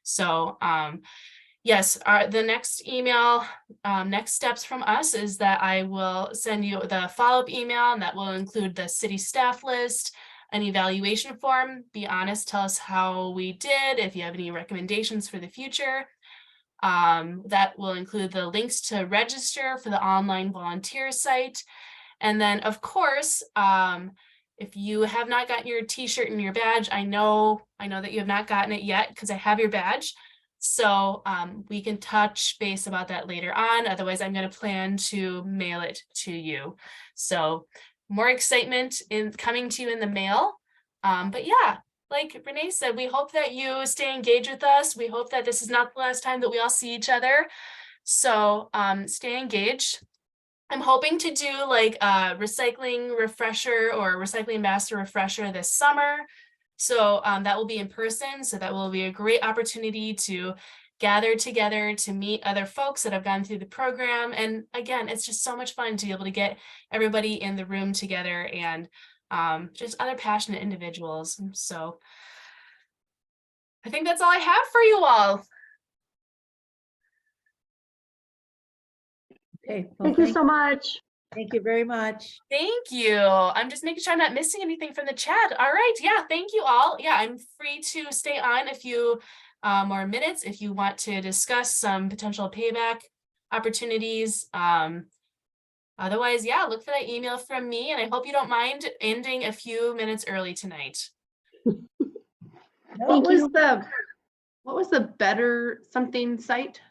So yes, the next email, next steps from us is that I will send you the follow-up email, and that will include the city staff list, an evaluation form. Be honest, tell us how we did, if you have any recommendations for the future. That will include the links to register for the online volunteer site. And then, of course, if you have not gotten your t-shirt and your badge, I know that you have not gotten it yet because I have your badge. So we can touch base about that later on. Otherwise, I'm going to plan to mail it to you. So more excitement in coming to you in the mail. But yeah, like Renee said, we hope that you stay engaged with us. We hope that this is not the last time that we all see each other. So stay engaged. I'm hoping to do like a recycling refresher or recycling ambassador refresher this summer. So that will be in person. So that will be a great opportunity to gather together, to meet other folks that have gone through the program. And again, it's just so much fun to be able to get everybody in the room together and just other passionate individuals. So I think that's all I have for you all. Okay. well, Thank you so much. Thank you very much. Thank you. I'm just making sure I'm not missing anything from the chat. All right. Yeah. Thank you all. Yeah, I'm free to stay on a few more minutes if you want to discuss some potential payback opportunities. Otherwise, yeah, look for that email from me, and I hope you don't mind ending a few minutes early tonight. Nope. Thank you. What was the better something site?